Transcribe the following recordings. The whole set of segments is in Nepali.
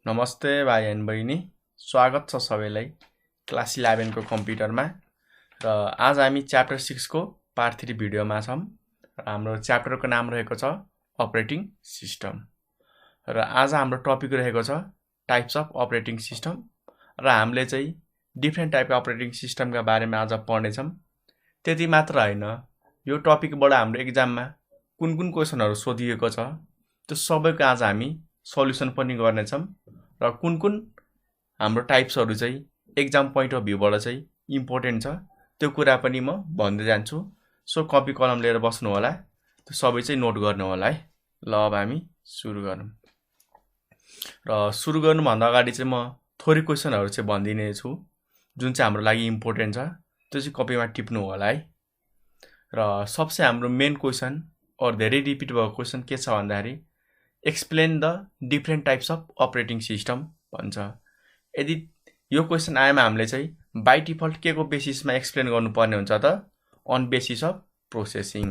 नमस्ते भाइ एन्ड बहिनी, स्वागत छ सबैलाई क्लास 11 को कम्प्युटरमा। र आज हामी च्याप्टर 6 को पार्ट 3 भिडियोमा छौं। र हाम्रो च्याप्टरको नाम रहेको छ अपरेटिङ सिस्टम। र आज हाम्रो टपिक रहेको छ टाइप्स अफ अपरेटिङ सिस्टम। र हामीले चाहिँ डिफ्रेन्ट टाइपको अपरेटिङ सिस्टमका बारेमा आज पढ्ने छौं। त्यति मात्र हैन, यो टपिकबाट हाम्रो एक्जाममा कुन कुन क्वेशनहरु सोधिएको छ त्यो सबैको आज हामी सल्युसन पनि गर्ने छौं। र कुन कुन हाम्रो टाइप्सहरु चाहिँ एक्जाम पोइन्ट अफ भ्यूबाट चाहिँ इम्पोर्टेन्ट छ त्यो कुरा पनि म भन्दै जान्छु। सो कपी कलम लिएर बस्नु होला, त्यो सबै चाहिँ नोट गर्नु होला है। ल अब हामी सुरु गरौँ। र सुरु गर्नु भन्दा अगाडि चाहिँ म थोरै क्वेशनहरु चाहिँ भन्दिने छु जुन चाहिँ हाम्रो लागि इम्पोर्टेन्ट छ, त्यो चाहिँ कपीमा टिप्नु होला है। र सबसे हाम्रो मेन क्वेशन और धेरै रिपिट भएको क्वेशन के छ भन्दाखेरि explain the different types of operating system भन्छ। यदि यो क्वेशन आएमा हामीले चाहिँ बाइ डिफल्ट के को बेसिसमा एक्सप्लेन गर्नुपर्ने हुन्छ त? अन बेसिस अफ प्रोसेसिङ,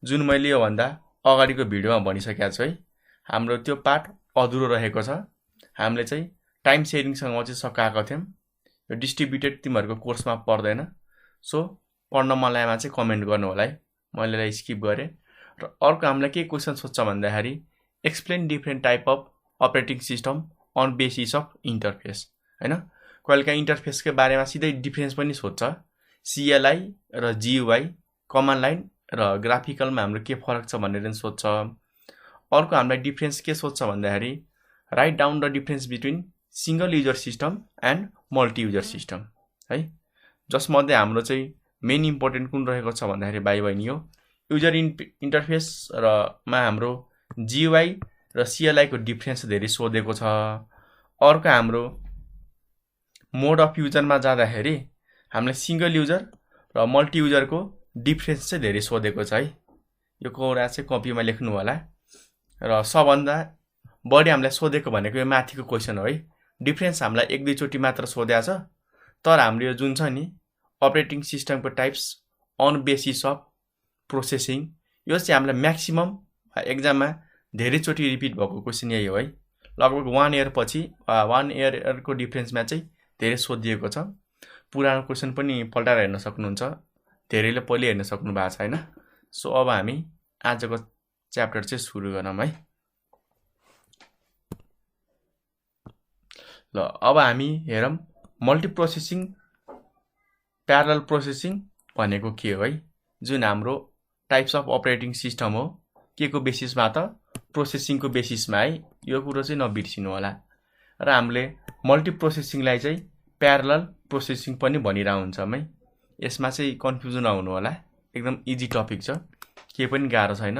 जुन मैले यो भन्दा अगाडिको भिडियोमा भनिसकेको छु है। हाम्रो त्यो पार्ट अधुरो रहेको छ। हामीले चाहिँ टाइम सेयरिङसँग चाहिँ सकाएको थियौं। यो डिस्ट्रिब्युटेड तिमीहरुको कोर्समा पर्दैन, सो पढ्न मन लागेमा चाहिँ कमेन्ट गर्नु होला है। मैले यसलाई स्किप गरे। र अर्को हामीलाई के क्वेशन सोध्छ भन्दाखेरि explain different type of operating system on basis of interface, हैन? कहिलेका इन्टरफेसकै बारेमा सिधै डिफरेन्स पनि सोध्छ। CLI र GUI, कमान्ड लाइन र ग्राफिकलमा हाम्रो के फरक छ भनेर पनि सोध्छ। अर्को हामीलाई डिफरेन्स के सोध्छ भन्दाखेरि right down the difference between single user system and multi user system, है। जसमध्ये हाम्रो चाहिँ मेन इम्पोर्टेन्ट कुन रहेको छ भन्दाखेरि भाइ बहिनी हो युजर इन्टरफेस र मा हाम्रो GUI र CLI को डिफरेन्स धेरै सोधेको छ। अर्को हाम्रो मोड अफ युजरमा जाँदाखेरि हामीले सिंगल युजर र मल्टी युजरको डिफरेन्स चाहिँ धेरै सोधेको छ है। यो कुरा चाहिँ कपीमा लेख्नु होला। र सबभन्दा बढी हामीलाई सोधेको भनेको यो माथिको क्वेशन हो है। डिफरेन्स हामीलाई एक दुई चोटी मात्र सोधेको छ, तर हाम्रो यो जुन छ नि अपरेटिङ सिस्टमको types on basis of processing, यो चाहिँ हामीलाई म्याक्सिमम एक्जाममा धेरै चोटी रिपिट भएको क्वेशन यही हो है। लगभग 1 इयर पछि 1 इयरको डिफरेन्समा चाहिँ धेरै सोधिएको छ। पुरानो क्वेशन पनि पल्टाएर हेर्न सक्नुहुन्छ, धेरैले पहिले हेर्न सक्नु भएको छ हैन। सो अब हामी आजको च्याप्टर चाहिँ सुरु गरौँ है। ल अब हामी हेरौँ मल्टी प्रोसेसिङ प्यारलल प्रोसेसिङ भनेको के हो है। जुन हाम्रो टाइप्स अफ अपरेटिङ सिस्टम हो, के को बेसिसमा त? प्रोसेसिङ को बेसिसमा है। यो कुरो चाहिँ नबिर्सिनु होला। र हामीले मल्टी प्रोसेसिङलाई चाहिँ प्यारलल प्रोसेसिङ पनि भनिरहेको हुन्छौं है। यसमा चाहिँ कन्फ्युजन नहुनु होला, एकदम इजी टपिक छ, केही पनि गाह्रो छैन।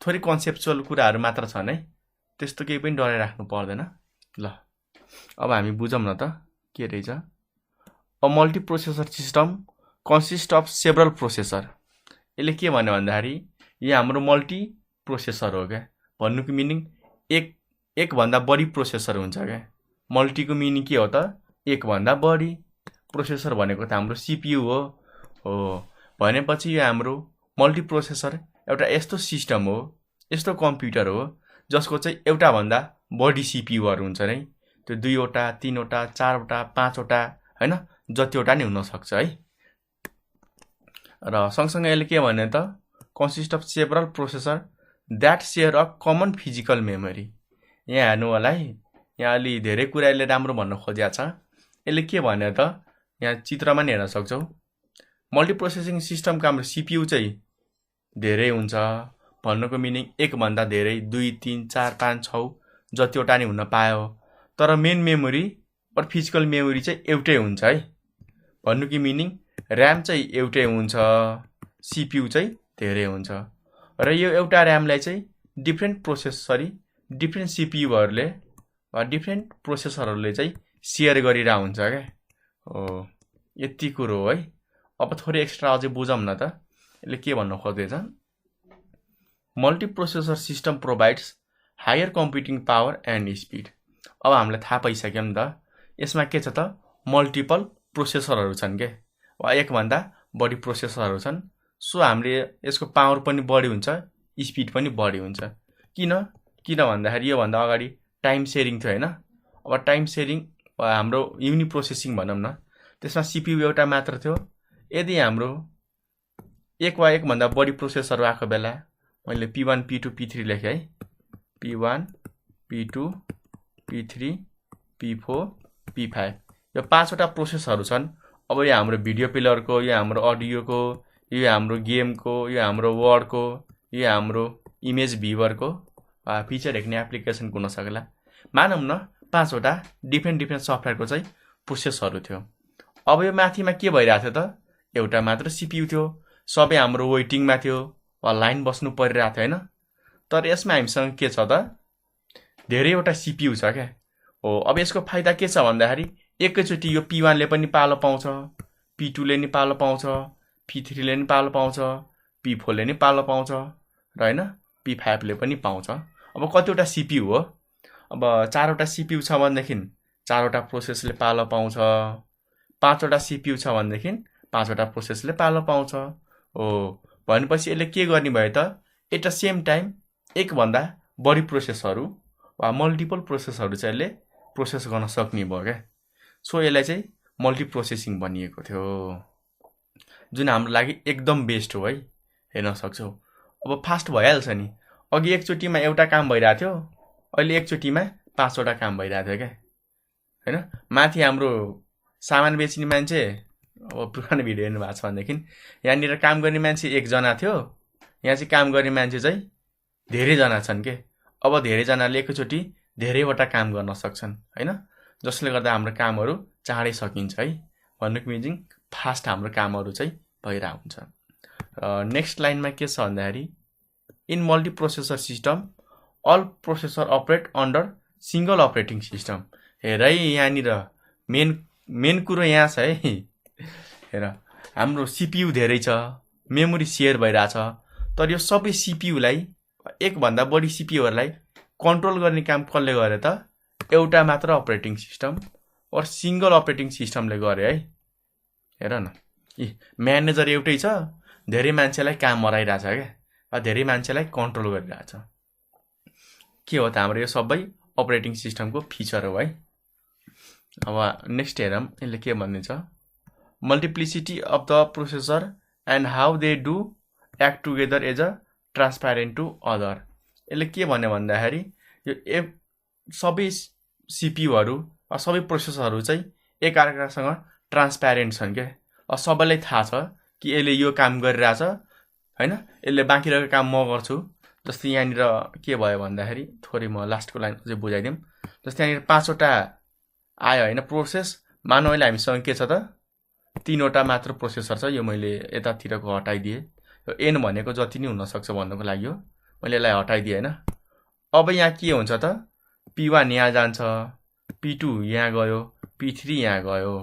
थोरै कन्सेप्चुअल कुराहरु मात्र छन् है, त्यस्तो केही पनि डराइराख्नु पर्दैन। ल अब हामी बुझौँ न त के रहेछ। A multi processor system consist of several processor. यसले के भन्यो भन्दाखेरि यो हाम्रो मल्टी प्रोसेसर हो क्या। भन्नुको मिनिङ एक भन्दा बढी प्रोसेसर हुन्छ क्या। मल्टीको मिनिङ के हो त? एक भन्दा बढी। प्रोसेसर भनेको त हाम्रो CPU हो भनेपछि यो हाम्रो मल्टी प्रोसेसर एउटा यस्तो सिस्टम हो, यस्तो कम्प्युटर हो जसको चाहिँ एउटा भन्दा बढी CPUहरु हुन्छ नै। त्यो 2 वटा 3 वटा 4 वटा 5 वटा हैन, जतिवटा नि हुन सक्छ है। र सँगसँगै यसले के भन्यो त? consist of several processor that share a common physical memory। यहाँ हेर्नु होला है, यहाँ अलि धेरै कुरा यसले राम्रो भन्न खोजेको छ। यसले के भन्यो त? यहाँ चित्रमा नि हेर्न सक्छौ। मल्टी प्रोसेसिङ सिस्टमको हाम्रो CPU चाहिँ धेरै हुन्छ। भन्नुको मिनिङ एक भन्दा धेरै 2 3 4 5 6 जतिवटा नि हुन पायो, तर मेन मेमोरी और फिजिकल मेमोरी चाहिँ एउटै हुन्छ है। भन्नुको मिनिङ RAM चाहिँ एउटै हुन्छ, CPU चाहिँ धेरै हुन्छ। र यो एउटा RAM लाई चाहिँ डिफ्रेन्ट CPUहरुले वा डिफ्रेन्ट प्रोसेसरहरुले चाहिँ शेयर गरिरा हुन्छ के। यति कुरो हो है। अब थोरै एक्स्ट्रा अझै बुझौँ न त यसले के भन्न खोज्दैछ। Multi processor system provides higher computing power and speed. अब हामीलाई थाहा पाइसक्यो नि त यसमा के छ त? मल्टिपल प्रोसेसरहरु छन् के, वा एक भन्दा बढी प्रोसेसरहरु छन्। सो हामीले यसको पावर पनि बढी हुन्छ, स्पिड पनि बढी हुन्छ। किन भन्दाखेरि यो भन्दा अगाडि टाइम सेयरिङ थियो हैन। अब टाइम सेयरिङ हाम्रो युनि प्रोसेसिङ भनौँ न, त्यसमा सिपियु एउटा मात्र थियो। यदि हाम्रो एक वा एकभन्दा बढी प्रोसेसर आएको बेला मैले P1 P2 P3 लेखेँ है। P1 P2 P3 P4 P5 यो 5वटा प्रोसेसरहरू छन्। अब यो हाम्रो भिडियो प्लेयरको, यो हाम्रो अडियोको, यो हाम्रो गेमको, यो हाम्रो वर्डको, यो हाम्रो इमेज भ्युवरको पिक्चर हेर्ने एप्लिकेसनको हुन सक्ला। मानौँ न 5वटा डिफ्रेन्ट सफ्टवेयरको चाहिँ प्रोसेसरहरू थियो। अब यो माथिमा के भइरहेको थियो त, एउटा मात्र सिपियु थियो, सबै हाम्रो वेटिङमा थियो वा लाइन बस्नु परिरहेको थियो हैन। तर यसमा हामीसँग के छ त, धेरैवटा सिपियु छ क्या हो। अब यसको फाइदा के छ भन्दाखेरि एकैचोटि यो P1 ले पनि पालो पाउँछ, P2 ले नि पालो पाउँछ, P3 ले नि पालो पाउँछ, P4 ले नि पालो पाउँछ र हैन P5 ले पनि पाउँछ। अब कतिवटा सिपियु हो, अब 4वटा सिपियु छ भनेदेखि 4वटा प्रोसेसले पालो पाउँछ, 5वटा सिपियु छ भनेदेखि 5वटा प्रोसेसले पालो पाउँछ हो। भनेपछि यसले के गर्ने भयो त, एट द सेम टाइम एकभन्दा बढी प्रोसेसहरू वा मल्टिपल प्रोसेसहरू चाहिँ यसले प्रोसेस गर्न सक्ने भयो क्या। सो यसलाई चाहिँ मल्टी प्रोसेसिङ भनिएको थियो, जुन हाम्रो लागि एकदम बेस्ट हो है, हेर्न सक्छौ। अब फास्ट भइहाल्छ नि। अघि एकचोटिमा एउटा काम भइरहेको थियो, अहिले एकचोटिमा 5वटा काम भइरहेको थियो क्या हैन। माथि हाम्रो सामान बेच्ने मान्छे, अब पुरानो भिडियो हेर्नु भएको छ भनेदेखि यहाँनिर काम गर्ने मान्छे 1 जना थियो, यहाँ चाहिँ काम गर्ने मान्छे चाहिँ धेरैजना छन् के। अब धेरैजनाले एकैचोटि धेरैवटा काम गर्न सक्छन् हैन, जसले गर्दा हाम्रो कामहरू चाँडै सकिन्छ है। भन्नुको मिनिङ फास्ट हाम्रो कामहरू चाहिँ भइरहेको हुन्छ। नेक्स्ट लाइनमा के छ भन्दाखेरि in multi processor system all processor operate under single operating system. हेर है, यहाँनिर मेन कुरो यहाँ छ है। हेर, हाम्रो सिपियु धेरै छ, मेमोरी सेयर भइरहेछ, तर यो सबै सिपियुलाई एकभन्दा बढी सिपियुहरूलाई कन्ट्रोल गर्ने काम कसले गरे त, एउटा मात्र अपरेटिङ सिस्टम और सिंगल अपरेटिङ सिस्टमले गरे है। हेर न, म्यानेजर एउटै छ, धेरै मान्छेलाई काम मराइरहेछ क्या, वा धेरै मान्छेलाई कन्ट्रोल गरिरहेछ। के हो त, हाम्रो यो सबै अपरेटिङ सिस्टमको फिचर हो है। अब नेक्स्ट हेरौँ, यसले के भनिन्छ, multiplicity of the processor and how they do act together as a transparent to other. यसले के भन्यो भन्दाखेरि यो सबै सिपियुहरू सबै प्रोसेसरहरू चाहिँ एकअर्कासँग ट्रान्सप्यारेन्ट छन् क्या। सबैलाई थाहा छ कि यसले यो काम गरिरहेछ हैन, यसले बाँकी रहेको काम म गर्छु। जस्तै यहाँनिर के भयो भन्दाखेरि, थोरै म लास्टको लाइन अझै बुझाइदिउँ। जस्तै यहाँनिर 5वटा आयो होइन प्रोसेस, मानौ अहिले हामीसँग के छ त, 3वटा मात्र प्रोसेसर छ। यो मैले यतातिरको हटाइदिएँ, यो एन भनेको जति नै हुनसक्छ भन्नुको लागि हो, मैले यसलाई हटाइदिएँ होइन। अब यहाँ के हुन्छ त, P1 यहाँ जान्छ, P2 यहाँ गयो, P3 यहाँ गयो।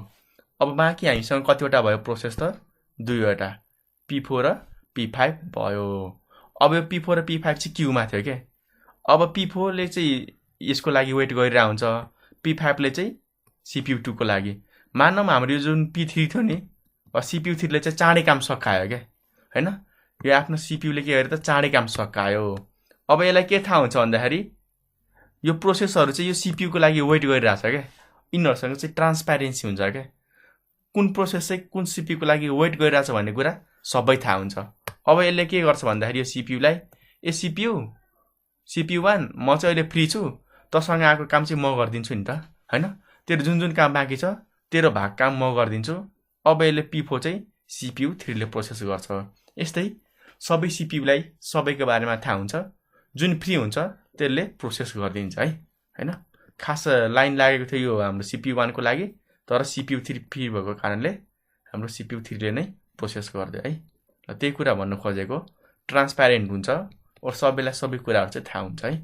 अब बाँकी हामीसँग कतिवटा भयो प्रोसेस त, 2वटा, P4 र P5 भयो। अब यो P4 र P5 चाहिँ क्यूमा थियो क्या। अब P4 ले चाहिँ यसको लागि वेट गरिरहेको हुन्छ, P5 ले चाहिँ CPU 2 को लागि। मानौँ हाम्रो यो जुन P3 थियो नि, CPU 3 ले चाहिँ चाँडै काम सकायो क्या हैन। यो आफ्नो CPU ले के गर्यो त, चाँडै काम सकायो। अब यसलाई के थाहा हुन्छ भन्दाखेरि यो प्रोसेसहरू चाहिँ यो CPU को लागि वेट गरिरहेछ क्या। यिनीहरूसँग चाहिँ ट्रान्सप्यारेन्सी हुन्छ क्या, कुन प्रोसेस चाहिँ कुन CPU को लागि वेट गरिरहेछ भन्ने कुरा सबै थाहा हुन्छ। अब यसले के गर्छ भन्दाखेरि यो CPU लाई, ए CPU1 म चाहिँ अहिले फ्री छु, तसँग आएको काम चाहिँ म गरिदिन्छु नि त हैन, तेरो जुन काम बाँकी छ तेरो भाग काम म गरिदिन्छु। अब यसले P4 चाहिँ CPU 3 ले प्रोसेस गर्छ। यस्तै सबै CPU लाई सबैको बारेमा थाहा हुन्छ, जुन फ्री हुन्छ त्यसले प्रोसेस गरिदिन्छ है हैन। खास लाइन लागेको थियो यो हाम्रो CPU1 को लागि, तर CPU 3 फ्री भएको कारणले हाम्रो CPU 3 ले नै प्रोसेस गर्दै है। र त्यही कुरा भन्नु खोजेको, ट्रान्सप्यारेन्ट हुन्छ और सबैलाई सबै कुराहरू चाहिँ थाहा हुन्छ है।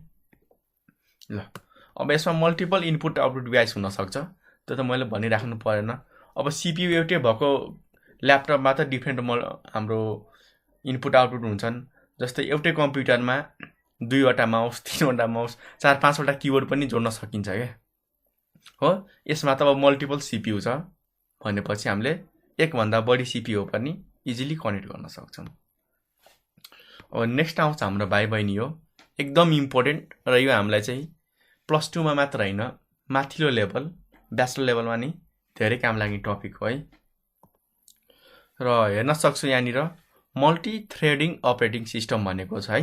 ल, अब यसमा मल्टिपल इनपुट आउटपुट डिभाइस हुन सक्छ, त्यो त मैले भनिराख्नु परेन। अब CPU एउटै भएको ल्यापटपमा त डिफ्रेन्ट हाम्रो इनपुट आउटपुट हुन्छन्। जस्तै एउटै कम्प्युटरमा 2वटा माउस, 3वटा माउस, 4-5वटा किबोर्ड पनि जोड्न सकिन्छ क्या हो। यसमा त अब मल्टिपल CPU छ भनेपछि हामीले एकभन्दा बढी CPU पनि इजिली कनेक्ट गर्न सक्छौँ। अब नेक्स्ट आउँछ हाम्रो भाइ बहिनी हो, एकदम इम्पोर्टेन्ट, र यो हामीलाई चाहिँ +2 मा मात्र होइन माथिल्लो लेभल ब्याचलर लेभलमा नि धेरै काम लाग्ने टपिक हो है। र हेर्न सक्छु यहाँनिर मल्टी थ्रेडिङ अपरेटिङ सिस्टम भनेको छ है।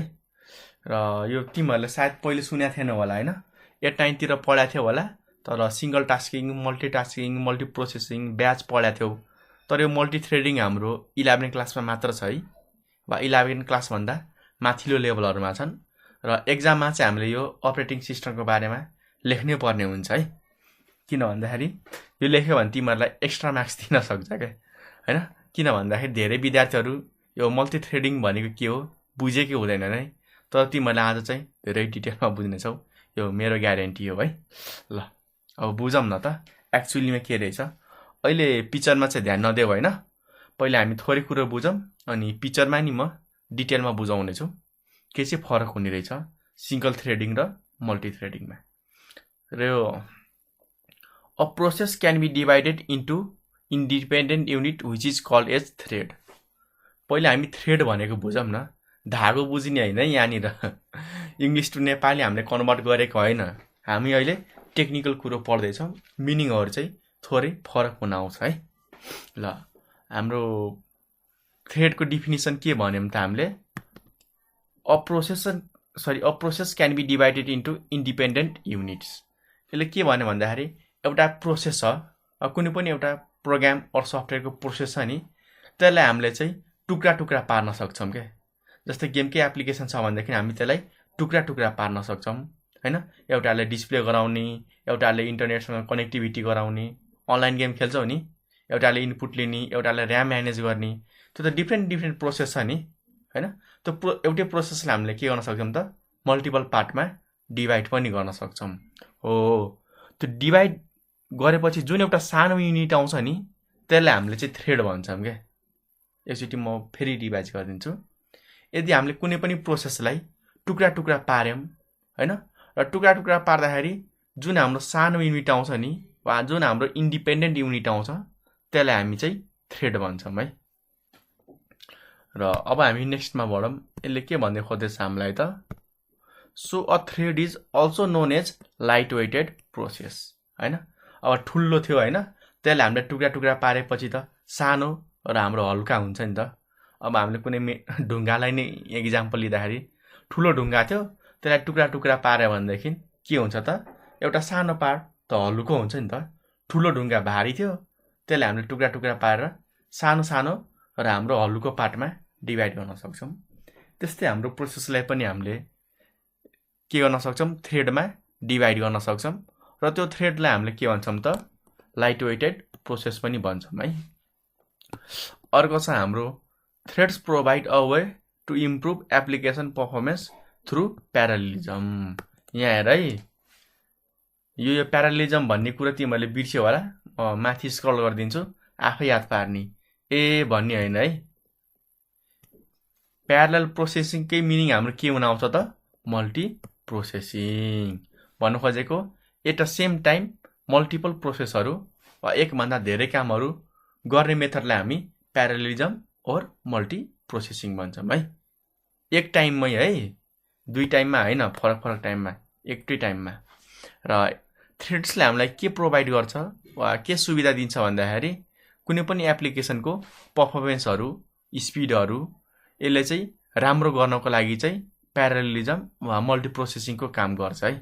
र यो तिमीहरूले सायद पहिले सुनेको थिएन होला होइन, 8-9 तिर पढाएको थियो होला, तर single tasking, multitasking, multi processing, batch पढाएको थियो। तर यो मल्टी थ्रेडिङ हाम्रो 11 क्लासमा मात्र छ है, वा 11 क्लासभन्दा माथिल्लो लेभलहरूमा छन्। र एक्जाममा चाहिँ हामीले यो अपरेटिङ सिस्टमको बारेमा लेख्नै पर्ने हुन्छ है। किन भन्दाखेरि यो लेख्यो भने तिमीहरूलाई एक्स्ट्रा मार्क्स दिन सक्छ क्या होइन। किन भन्दाखेरि धेरै विद्यार्थीहरू यो मल्टी थ्रेडिङ भनेको के हो बुझेकै हुँदैनन् है। तर तिमीहरूले आज चाहिँ धेरै डिटेलमा बुझ्नेछौ, यो मेरो ग्यारेन्टी हो है। ल अब बुझौँ न त एक्चुअलीमा के रहेछ। अहिले पिक्चरमा चाहिँ ध्यान नदेऊ होइन, पहिला हामी थोरै कुरो बुझौँ अनि पिक्चरमा नि म डिटेलमा बुझाउने छु के चाहिँ फरक हुने रहेछ सिङ्गल थ्रेडिङ र मल्टी थ्रेडिङमा। र यो a process can be divided into independent unit which is called as thread. पहिला हामी थ्रेड भनेको बुझौँ न, धागो बुझ्ने होइन यहाँनिर इङ्ग्लिस टु नेपाली हामीले कन्भर्ट गरेको होइन। हामी अहिले टेक्निकल कुरो पढ्दैछौँ, मिनिङहरू चाहिँ थोरै फरक हुन आउँछ है। ल हाम्रो थ्रेडको डिफिनिसन के भन्यौँ त हामीले, a process can be divided into independent units. यसले के भन्यो भन्दाखेरि एउटा प्रोसेस छ, कुनै पनि एउटा प्रोग्राम अर सफ्टवेयरको प्रोसेस छ नि, त्यसलाई हामीले चाहिँ टुक्रा टुक्रा पार्न सक्छौँ क्या। जस्तै गेमकै एप्लिकेसन छ भनेदेखि हामी त्यसलाई टुक्रा टुक्रा पार्न सक्छौँ होइन। एउटाले डिस्प्ले गराउने, एउटाले इन्टरनेटसँग कनेक्टिभिटी गराउने, अनलाइन गेम खेल्छौ नि, एउटाले इनपुट लिने, एउटाले ऱ्याम म्यानेज गर्ने, त्यो त डिफ्रेन्ट प्रोसेस छ नि होइन। त्यो एउटै प्रोसेसलाई हामीले के गर्न सक्छौँ त मल्टिपल पार्टमा डिभाइड पनि गर्न सक्छौँ। हो त्यो डिभाइड गरेपछि जुन एउटा सानो युनिट आउँछ नि त्यसलाई हामीले चाहिँ थ्रेड भन्छौँ क्या। एकचोटि म फेरि रिभाइज गरिदिन्छु। यदि हामीले कुनै पनि प्रोसेसलाई टुक्रा टुक्रा पार्यौँ होइन, र टुक्रा टुक्रा पार्दाखेरि जुन हाम्रो सानो युनिट आउँछ नि, वा जुन हाम्रो इन्डिपेन्डेन्ट युनिट आउँछ त्यसलाई हामी चाहिँ थ्रेड भन्छौँ है। र अब हामी नेक्स्टमा बढौँ। यसले के भन्दै खोज्दैछ हामीलाई त, so a thread is also known as light weighted process होइन। अब ठुलो थियो होइन, त्यसलाई हामीले टुक्रा टुक्रा पारेपछि त सानो र हाम्रो हल्का हुन्छ नि त। अब हामीले कुनै ढुङ्गालाई नै इक्जाम्पल लिँदाखेरि ठुलो ढुङ्गा थियो, त्यसलाई टुक्रा टुक्रा पार्यो भनेदेखि के हुन्छ त, एउटा सानो पार्ट त हल्को हुन्छ नि त। ठुलो ढुङ्गा भारी थियो, त्यसलाई हामीले टुक्रा टुक्रा पारेर सानो सानो र हाम्रो हल्को पार्टमा डिभाइड गर्न सक्छौँ। त्यस्तै हाम्रो प्रोसेसलाई पनि हामीले के गर्न सक्छौँ, थ्रेडमा डिभाइड गर्न सक्छौँ। र त्यो थ्रेडलाई हामीले के भन्छौँ त लाइट वेटेड प्रोसेस पनि भन्छौँ है। अर्को छ हाम्रो threads provide a way to improve application performance through parallelism. यहाँ हेर है, यो प्यारालिजम भन्ने कुरा तिमीहरूले बिर्स्यो होला, माथि स्क्रल गरिदिन्छु आफै याद पार्ने। ए भन्ने होइन है, प्यारलल प्रोसेसिङकै मिनिङ हाम्रो के हुन आउँछ त मल्टी प्रोसेसिङ भन्नु खोजेको। At a same time multiple प्रोसेसहरू वा एकभन्दा धेरै कामहरू गर्ने मेथडलाई हामी प्यारालिजम ओर मल्टी प्रोसेसिङ भन्छौँ है। एक टाइममै है, दुई टाइममा होइन, फरक फरक टाइममा, एकै टाइममा। र थ्रेड्सले हामीलाई के प्रोभाइड गर्छ वा के सुविधा दिन्छ भन्दाखेरि कुनै पनि एप्लिकेसनको पर्फर्मेन्सहरू, स्पिडहरू यसले चाहिँ राम्रो गर्नको लागि चाहिँ प्यारालिजम वा मल्टी प्रोसेसिङको काम गर्छ है।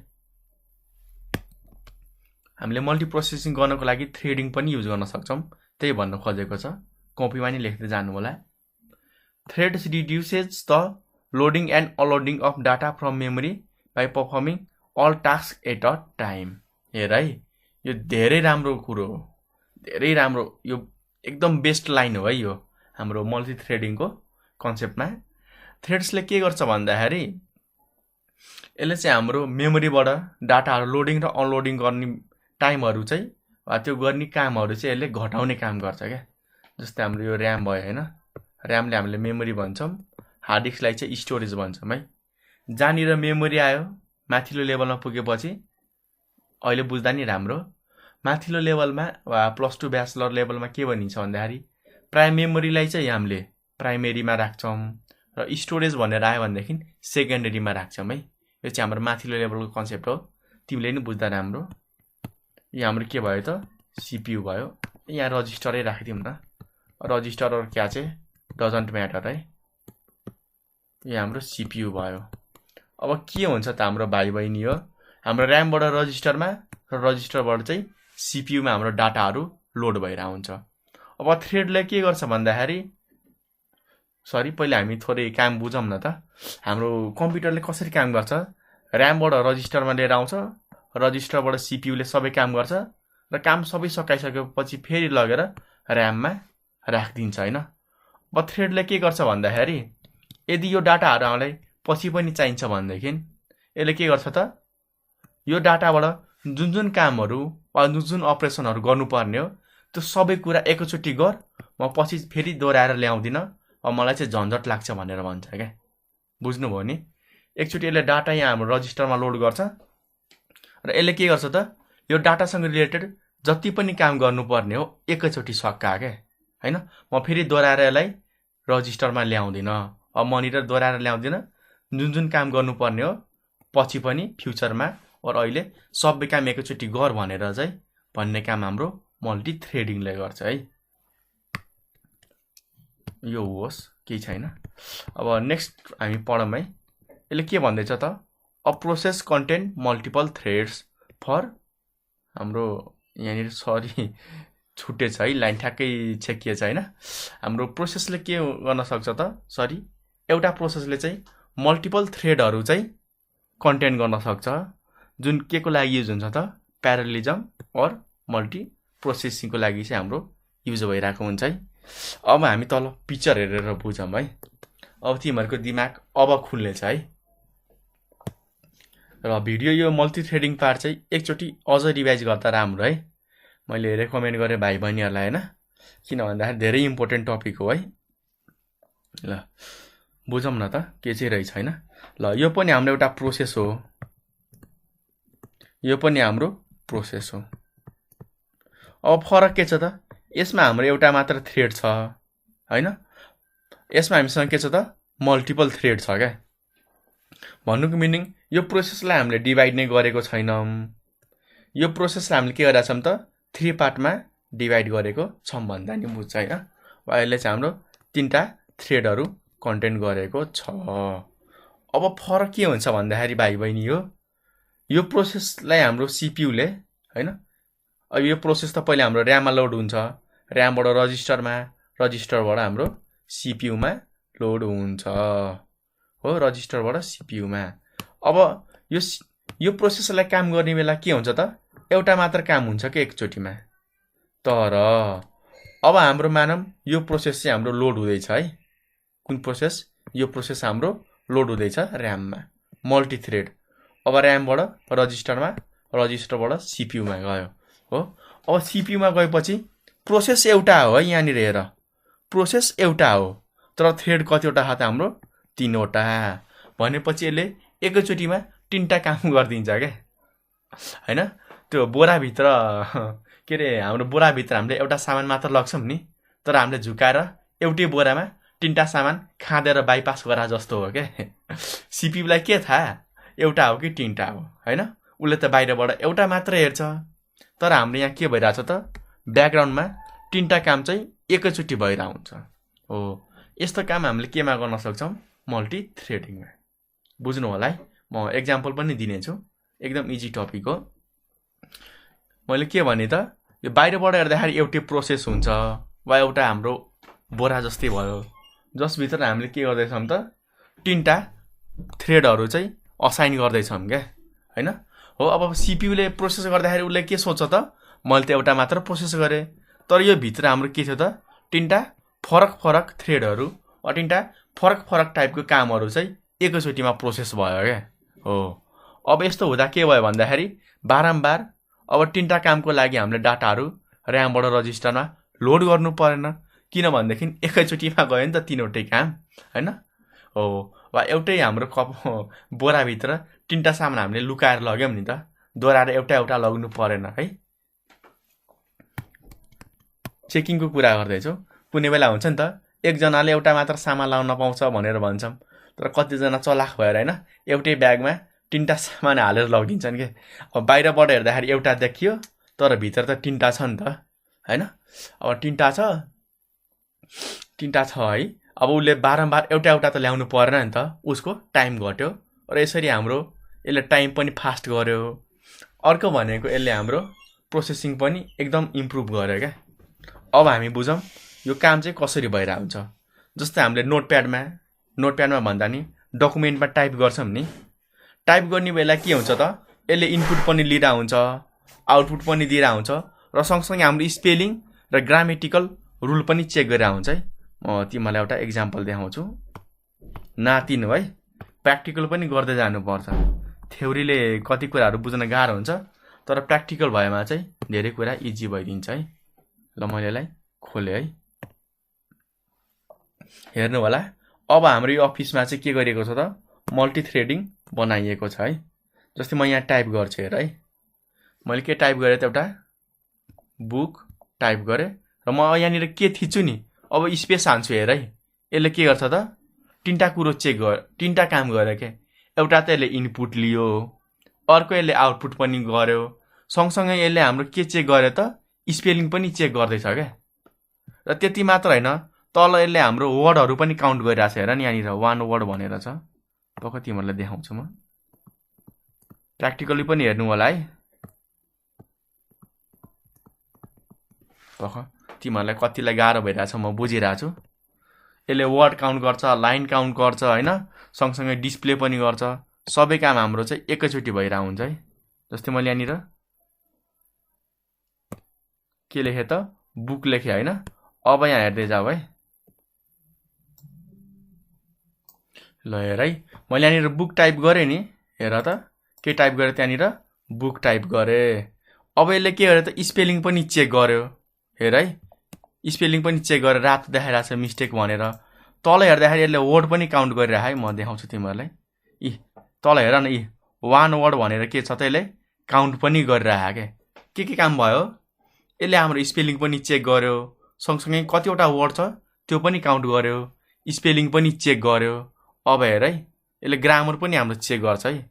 हामीले मल्टी प्रोसेसिङ गर्नको लागि थ्रेडिङ पनि युज गर्न सक्छौँ, त्यही भन्नु खोजेको छ। कपीमा नि लेख्दै जानु होला। Threads reduces the loading and unloading of data from memory by performing all task at a time. हेर है, यो धेरै राम्रो कुरो हो, धेरै राम्रो, यो एकदम बेस्ट लाइन हो है यो हाम्रो मल्टी थ्रेडिङको कन्सेप्टमा। थ्रेड्सले के गर्छ भन्दाखेरि यसले चाहिँ हाम्रो मेमोरीबाट डाटाहरू लोडिङ र अनलोडिङ गर्ने टाइमहरू चाहिँ वा त्यो गर्ने कामहरू चाहिँ यसले घटाउने काम गर्छ क्या। जस्तै हाम्रो यो ऱ्याम भयो होइन, ऱ्यामले हामीले मेमोरी भन्छौँ, हार्ड डिस्कलाई चाहिँ स्टोरेज भन्छौँ है। जहाँनिर मेमोरी आयो माथिल्लो लेभलमा पुगेपछि अहिले बुझ्दा नि राम्रो, माथिल्लो लेभलमा वा +2 ब्याचलर लेभलमा के भनिन्छ भन्दाखेरि प्राय मेमोरीलाई चाहिँ हामीले प्राइमेरीमा राख्छौँ र स्टोरेज भनेर आयो भनेदेखि सेकेन्डरीमा राख्छौँ है। यो चाहिँ हाम्रो माथिल्लो लेभलको कन्सेप्ट हो, तिमीले नि बुझ्दा राम्रो। यहाँ हाम्रो के भयो त CPU भयो। यहाँ रजिस्टरै राखिदिउँ न, रजिस्टर और क्या चाहिँ डजन्ट म्याटर है। यहाँ हाम्रो CPU भयो। अब के हुन्छ त हाम्रो भाइ बहिनी हो, हाम्रो ऱ्यामबाट रजिस्टरमा र रजिस्टरबाट चाहिँ CPUमा हाम्रो डाटाहरू लोड भइरहेको हुन्छ। अब थ्रेडले के गर्छ भन्दाखेरि, सरी पहिला हामी थोरै काम बुझौँ न त। हाम्रो कम्प्युटरले कसरी काम गर्छ, ऱ्यामबाट रजिस्टरमा लिएर आउँछ, रजिस्टरबाट CPUले सबै काम गर्छ र काम सबै सकाइसकेपछि फेरि लगेर ऱ्याममा राखिदिन्छ हैन। अब थ्रेडले के गर्छ भन्दाखेरि, यदि यो डाटाहरू हामीलाई पछि पनि चाहिन्छ भनेदेखि यसले के गर्छ त, यो डाटाबाट जुन जुन कामहरू वा जुन जुन अपरेसनहरू गर्नुपर्ने हो त्यो सबै कुरा एकैचोटि गर, म पछि फेरि दोहोऱ्याएर ल्याउँदिन, अब मलाई चाहिँ झन्झट लाग्छ भनेर भन्छ क्या। बुझ्नुभयो नि? एकचोटि यसले डाटा यहाँ हाम्रो रजिस्टरमा लोड गर्छ र यसले के गर्छ त, यो डाटासँग रिलेटेड जति पनि काम गर्नुपर्ने हो एकैचोटि सक्का क्या हैन। म फेरि दोहोऱ्याएर यसलाई रजिस्टरमा ल्याउँदिन, अब मनिटर दोहोऱ्याएर ल्याउँदिन, जुन जुन काम गर्नुपर्ने हो पछि पनि फ्युचरमा और अहिले सबै काम एकैचोटि गर भनेर चाहिँ भन्ने काम हाम्रो मल्टी थ्रेडिङले गर्छ है। यो होस्, केही छैन। अब नेक्स्ट हामी पढौँ है। यसले के भन्दैछ त, a process contain multiple threads for, हाम्रो यहाँनिर सरी छुटेछ है, लाइन ठ्याक्कै छेकिएछ हैन। हाम्रो प्रोसेसले के गर्न सक्छ त, सरी एउटा प्रोसेसले चाहिँ मल्टिपल थ्रेडहरू चाहिँ कन्टेन गर्न सक्छ, जुन के को लागि युज हुन्छ त, प्यारलिजम और मल्टी प्रोसेसिङको लागि चाहिँ हाम्रो युज भइरहेको हुन्छ है। अब हामी तल पिक्चर हेरेर बुझौँ है। अब तिमीहरूको दिमाग अब खुल्नेछ है। र भिडियो यो मल्टी थ्रेडिङ पार्ट चाहिँ एकचोटि अझ रिभाइज गर्दा राम्रो है। मैले रेकमेन्ड गरेँ भाइ बहिनीहरूलाई हैन, किन भन्दाखेरि धेरै इम्पोर्टेन्ट टपिक हो है। ल बुझौँ न त के चाहिँ रहेछ हैन। ल यो पनि हाम्रो एउटा प्रोसेस हो, यो पनि हाम्रो प्रोसेस हो। अब फरक के छ त, यसमा हाम्रो एउटा मात्र थ्रेड छ हैन, यसमा हामीसँग के छ त, मल्टिपल थ्रेड छ क्या। भन्नुको मिनिङ यो प्रोसेसलाई हामीले डिभाइड नै गरेको छैनौँ, यो प्रोसेसलाई हामीले के गरेका छौँ त, 3 पार्टमा डिभाइड गरेको छौँ भन्दा नि बुझ्छ हैन। अहिले चाहिँ हाम्रो 3टा थ्रेडहरू कन्टेन गरेको छ। अब फरक के हुन्छ भन्दाखेरि भाइ बहिनी हो, यो प्रोसेसलाई हाम्रो CPUले हैन, अब यो प्रोसेस त पहिले हाम्रो ऱ्याममा लोड हुन्छ, ऱ्यामबाट रजिस्टरमा, रजिस्टरबाट हाम्रो CPUमा लोड हुन्छ हो, रजिस्टरबाट CPUमा। अब यो प्रोसेसलाई काम गर्ने बेला के हुन्छ त, एउटा मात्र काम हुन्छ कि एकचोटिमा। तर अब हाम्रो मानौँ यो प्रोसेस चाहिँ हाम्रो लोड हुँदैछ है। कुन प्रोसेस? यो प्रोसेस हाम्रो लोड हुँदैछ ऱ्याममा, मल्टी थ्रेड। अब ऱ्यामबाट रजिस्टरमा, रजिस्टरबाट CPUमा गयो हो। अब CPUमा गएपछि प्रोसेस एउटा हो है, यहाँनिर हेर प्रोसेस एउटा हो, तर थ्रेड कतिवटा छ त हाम्रो? 3वटा। भनेपछि यसले एकैचोटिमा 3टा काम गरिदिन्छ क्या हैन। त्यो बोराभित्र के अरे, हाम्रो बोराभित्र हामीले एउटा सामान मात्र लग्छौँ नि, तर हामीले झुकाएर एउटै बोरामा 3टा सामान खाँदेर बाइपास गरा जस्तो हो क्या। CPUलाई के थाहा एउटा हो कि 3टा हो हैन, उसले त बाहिरबाट एउटा मात्र हेर्छ। तर हाम्रो यहाँ के भइरहेछ त, ब्याकग्राउन्डमा 3टा काम चाहिँ एकैचोटि भइरहेको हुन्छ हो। यस्तो काम हामीले केमा गर्न सक्छौँ? मल्टी थ्रेडिङमा। बुझ्नु होला है। म एक्जाम्पल पनि दिनेछु, एकदम इजी टपिक हो। मैले के भने त, यो बाहिरबाट हेर्दाखेरि एउटै प्रोसेस हुन्छ वा एउटा हाम्रो बोरा जस्तै भयो, जसभित्र हामीले के गर्दैछौँ त, 3टा थ्रेडहरू चाहिँ असाइन गर्दैछौँ क्या हैन हो। अब CPUले प्रोसेस गर्दाखेरि उसले के सोच्छ त, मैले त एउटा मात्र प्रोसेस गरेँ, तर यो भित्र हाम्रो के थियो त, 3टा फरक फरक थ्रेडहरू वा 3टा फरक फरक टाइपको कामहरू चाहिँ एकैचोटिमा प्रोसेस भयो क्या हो। अब यस्तो हुँदा के भयो भन्दाखेरि बारम्बार अब 3टा कामको लागि हामीले डाटाहरू ऱ्यामबाट रजिस्टरमा लोड गर्नु परेन, किनभनेदेखि एकैचोटिमा गयो नि त 3वटै काम हैन हो। वा एउटै हाम्रो बोराभित्र 3टा सामान हामीले लुकाएर लग्यौँ नि त, दोहोऱ्याएर एउटा एउटा लग्नु परेन है। चेकिङको कुरा गर्दैछु। कुनै बेला हुन्छ नि त, एकजनाले एउटा मात्र सामान लाउन पाउँछ भनेर भन्छौँ, तर कतिजना चलाख भएर हैन एउटै ब्यागमा 3टा सामान हालेर लगिदिन्छन् के। अब बाहिरबाट हेर्दाखेरि एउटा देखियो, तर भित्र त तिनवटा छ नि त हैन। अब तिनवटा छ है। अब उसले बारम्बार एउटा एउटा त ल्याउनु परेन नि त, उसको टाइम घट्यो र यसरी हाम्रो यसले टाइम पनि फास्ट गर्यो। अर्को भनेको यसले हाम्रो प्रोसेसिङ पनि एकदम इम्प्रुभ गर्यो क्या। अब हामी बुझौँ यो काम चाहिँ कसरी भइरहेको हुन्छ। जस्तै हामीले नोटप्याडमा भन्दा नि डकुमेन्टमा टाइप गर्छौँ नि, टाइप गर्ने बेला के हुन्छ त, यसले इनपुट पनि लिइरहेको हुन्छ, आउटपुट पनि दिइरहेको हुन्छ र सँगसँगै हाम्रो स्पेलिङ र ग्रामेटिकल रुल पनि चेक गरिरहेको हुन्छ है। म तिमीलाई एउटा एक्जाम्पल देखाउँछु, नातिनु है। प्र्याक्टिकल पनि गर्दै जानुपर्छ। थ्योरीले कति कुराहरू बुझ्न गाह्रो हुन्छ, तर प्र्याक्टिकल भएमा चाहिँ धेरै कुरा इजी भइदिन्छ है। ल मैले यसलाई खोलेँ है, हेर्नु होला। अब हाम्रो यो अफिसमा चाहिँ के गरिएको छ त, मल्टिथ्रेडिङ बनाइएको छ है। जस्तै म यहाँ टाइप गर्छु हेर है, मैले के टाइप गरेँ त, एउटा बुक टाइप गरेँ र म यहाँनिर के थिच्छु नि, अब स्पेस हान्छु हेर है। यसले के गर्छ त, तिनवटा कुरो चेक गर्यो, तिनवटा काम गर्यो क्या। एउटा त यसले इनपुट लियो, अर्को यसले आउटपुट पनि गर्यो, सँगसँगै यसले हाम्रो के चेक गर्यो त, स्पेलिङ पनि चेक गर्दैछ क्या। र त्यति मात्र होइन, तल यसले हाम्रो वर्डहरू पनि काउन्ट गरिरहेको छ हेर नि, यहाँनिर 1 वर्ड भनेर छ। पक्क तिमीहरूलाई देखाउँछु म, प्र्याक्टिकली पनि हेर्नु होला है। पक्क तिमीहरूलाई कतिलाई गाह्रो भइरहेछ म बुझिरहेको छु। यसले वर्ड काउन्ट गर्छ, लाइन काउन्ट गर्छ होइन, सँगसँगै डिस्प्ले पनि गर्छ। सबै काम हाम्रो चाहिँ एकैचोटि भइरहेको हुन्छ है। जस्तै मैले यहाँनिर के लेखेँ त, बुक लेखेँ होइन। अब यहाँ हेर्दै जाऊ है, ल हेर है, मैले यहाँनिर बुक टाइप गरेँ नि, हेर त के टाइप गरेँ त्यहाँनिर, बुक टाइप गरेँ। अब यसले के गर्यो त, स्पेलिङ पनि चेक गर्यो हेर है, स्पेलिङ पनि चेक गरेर रातो देखाइरहेको छ मिस्टेक भनेर। तल हेर्दाखेरि यसले वर्ड पनि काउन्ट गरिरह है, म देखाउँछु तिमीहरूलाई। तल हेर न, 1 वर्ड भनेर के छ त, यसले काउन्ट पनि गरिरह के काम भयो, यसले हाम्रो स्पेलिङ पनि चेक गर्यो, सँगसँगै कतिवटा वर्ड छ त्यो पनि काउन्ट गर्यो, स्पेलिङ पनि चेक गर्यो। अब हेर है, यसले ग्रामर पनि हाम्रो चेक गर्छ है।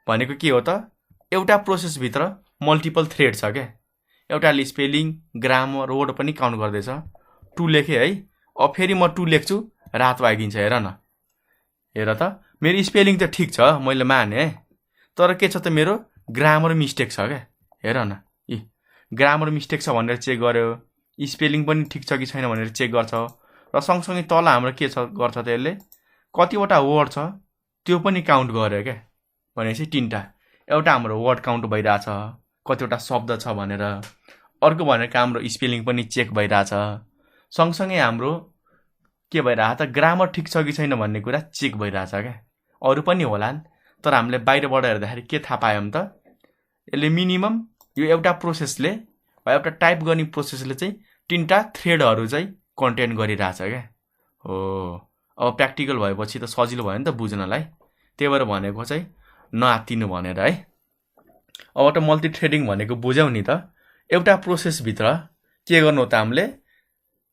भनेको के हो त, एउटा प्रोसेसभित्र मल्टिपल थ्रेड छ क्या। एउटाले स्पेलिङ, ग्रामर, वर्ड पनि काउन्ट गर्दैछ। 2 लेखेँ है, अब फेरि म 2 लेख्छु, रातो आइदिन्छ हेर न। हेर त, मेरो स्पेलिङ त ठिक छ, मैले माने, तर के छ त, मेरो ग्रामर मिस्टेक छ क्या। हेर न, ग्रामर मिस्टेक छ भनेर चेक गर्यो, स्पेलिङ पनि ठिक छ कि छैन भनेर चेक गर्छ। र सँगसँगै तल हाम्रो के गर्छ त, यसले कतिवटा वर्ड छ त्यो पनि काउन्ट गर्यो क्या। भनेपछि 3टा, एउटा हाम्रो वर्ड काउन्ट भइरहेछ, कतिवटा शब्द छ भनेर, अर्को भनेको हाम्रो स्पेलिङ पनि चेक भइरहेछ, सँगसँगै हाम्रो के भइरहेछ त, ग्रामर ठिक छ कि छैन भन्ने कुरा चेक भइरहेछ क्या। अरू पनि होलान्, तर हामीले बाहिरबाट हेर्दाखेरि के थाहा पायौँ त, यसले मिनिमम यो एउटा प्रोसेसले वा एउटा टाइप गर्ने प्रोसेसले चाहिँ 3टा थ्रेडहरू चाहिँ कन्टेन गरिरहेछ क्या। हो, अब प्र्याक्टिकल भएपछि त सजिलो भयो नि त बुझ्नलाई, त्यही भएर भनेको चाहिँ नआत्तिनु भनेर है। अब त मल्टिथ्रेडिङ भनेको बुझ्यौ नि त, एउटा प्रोसेसभित्र के गर्नु हो त, हामीले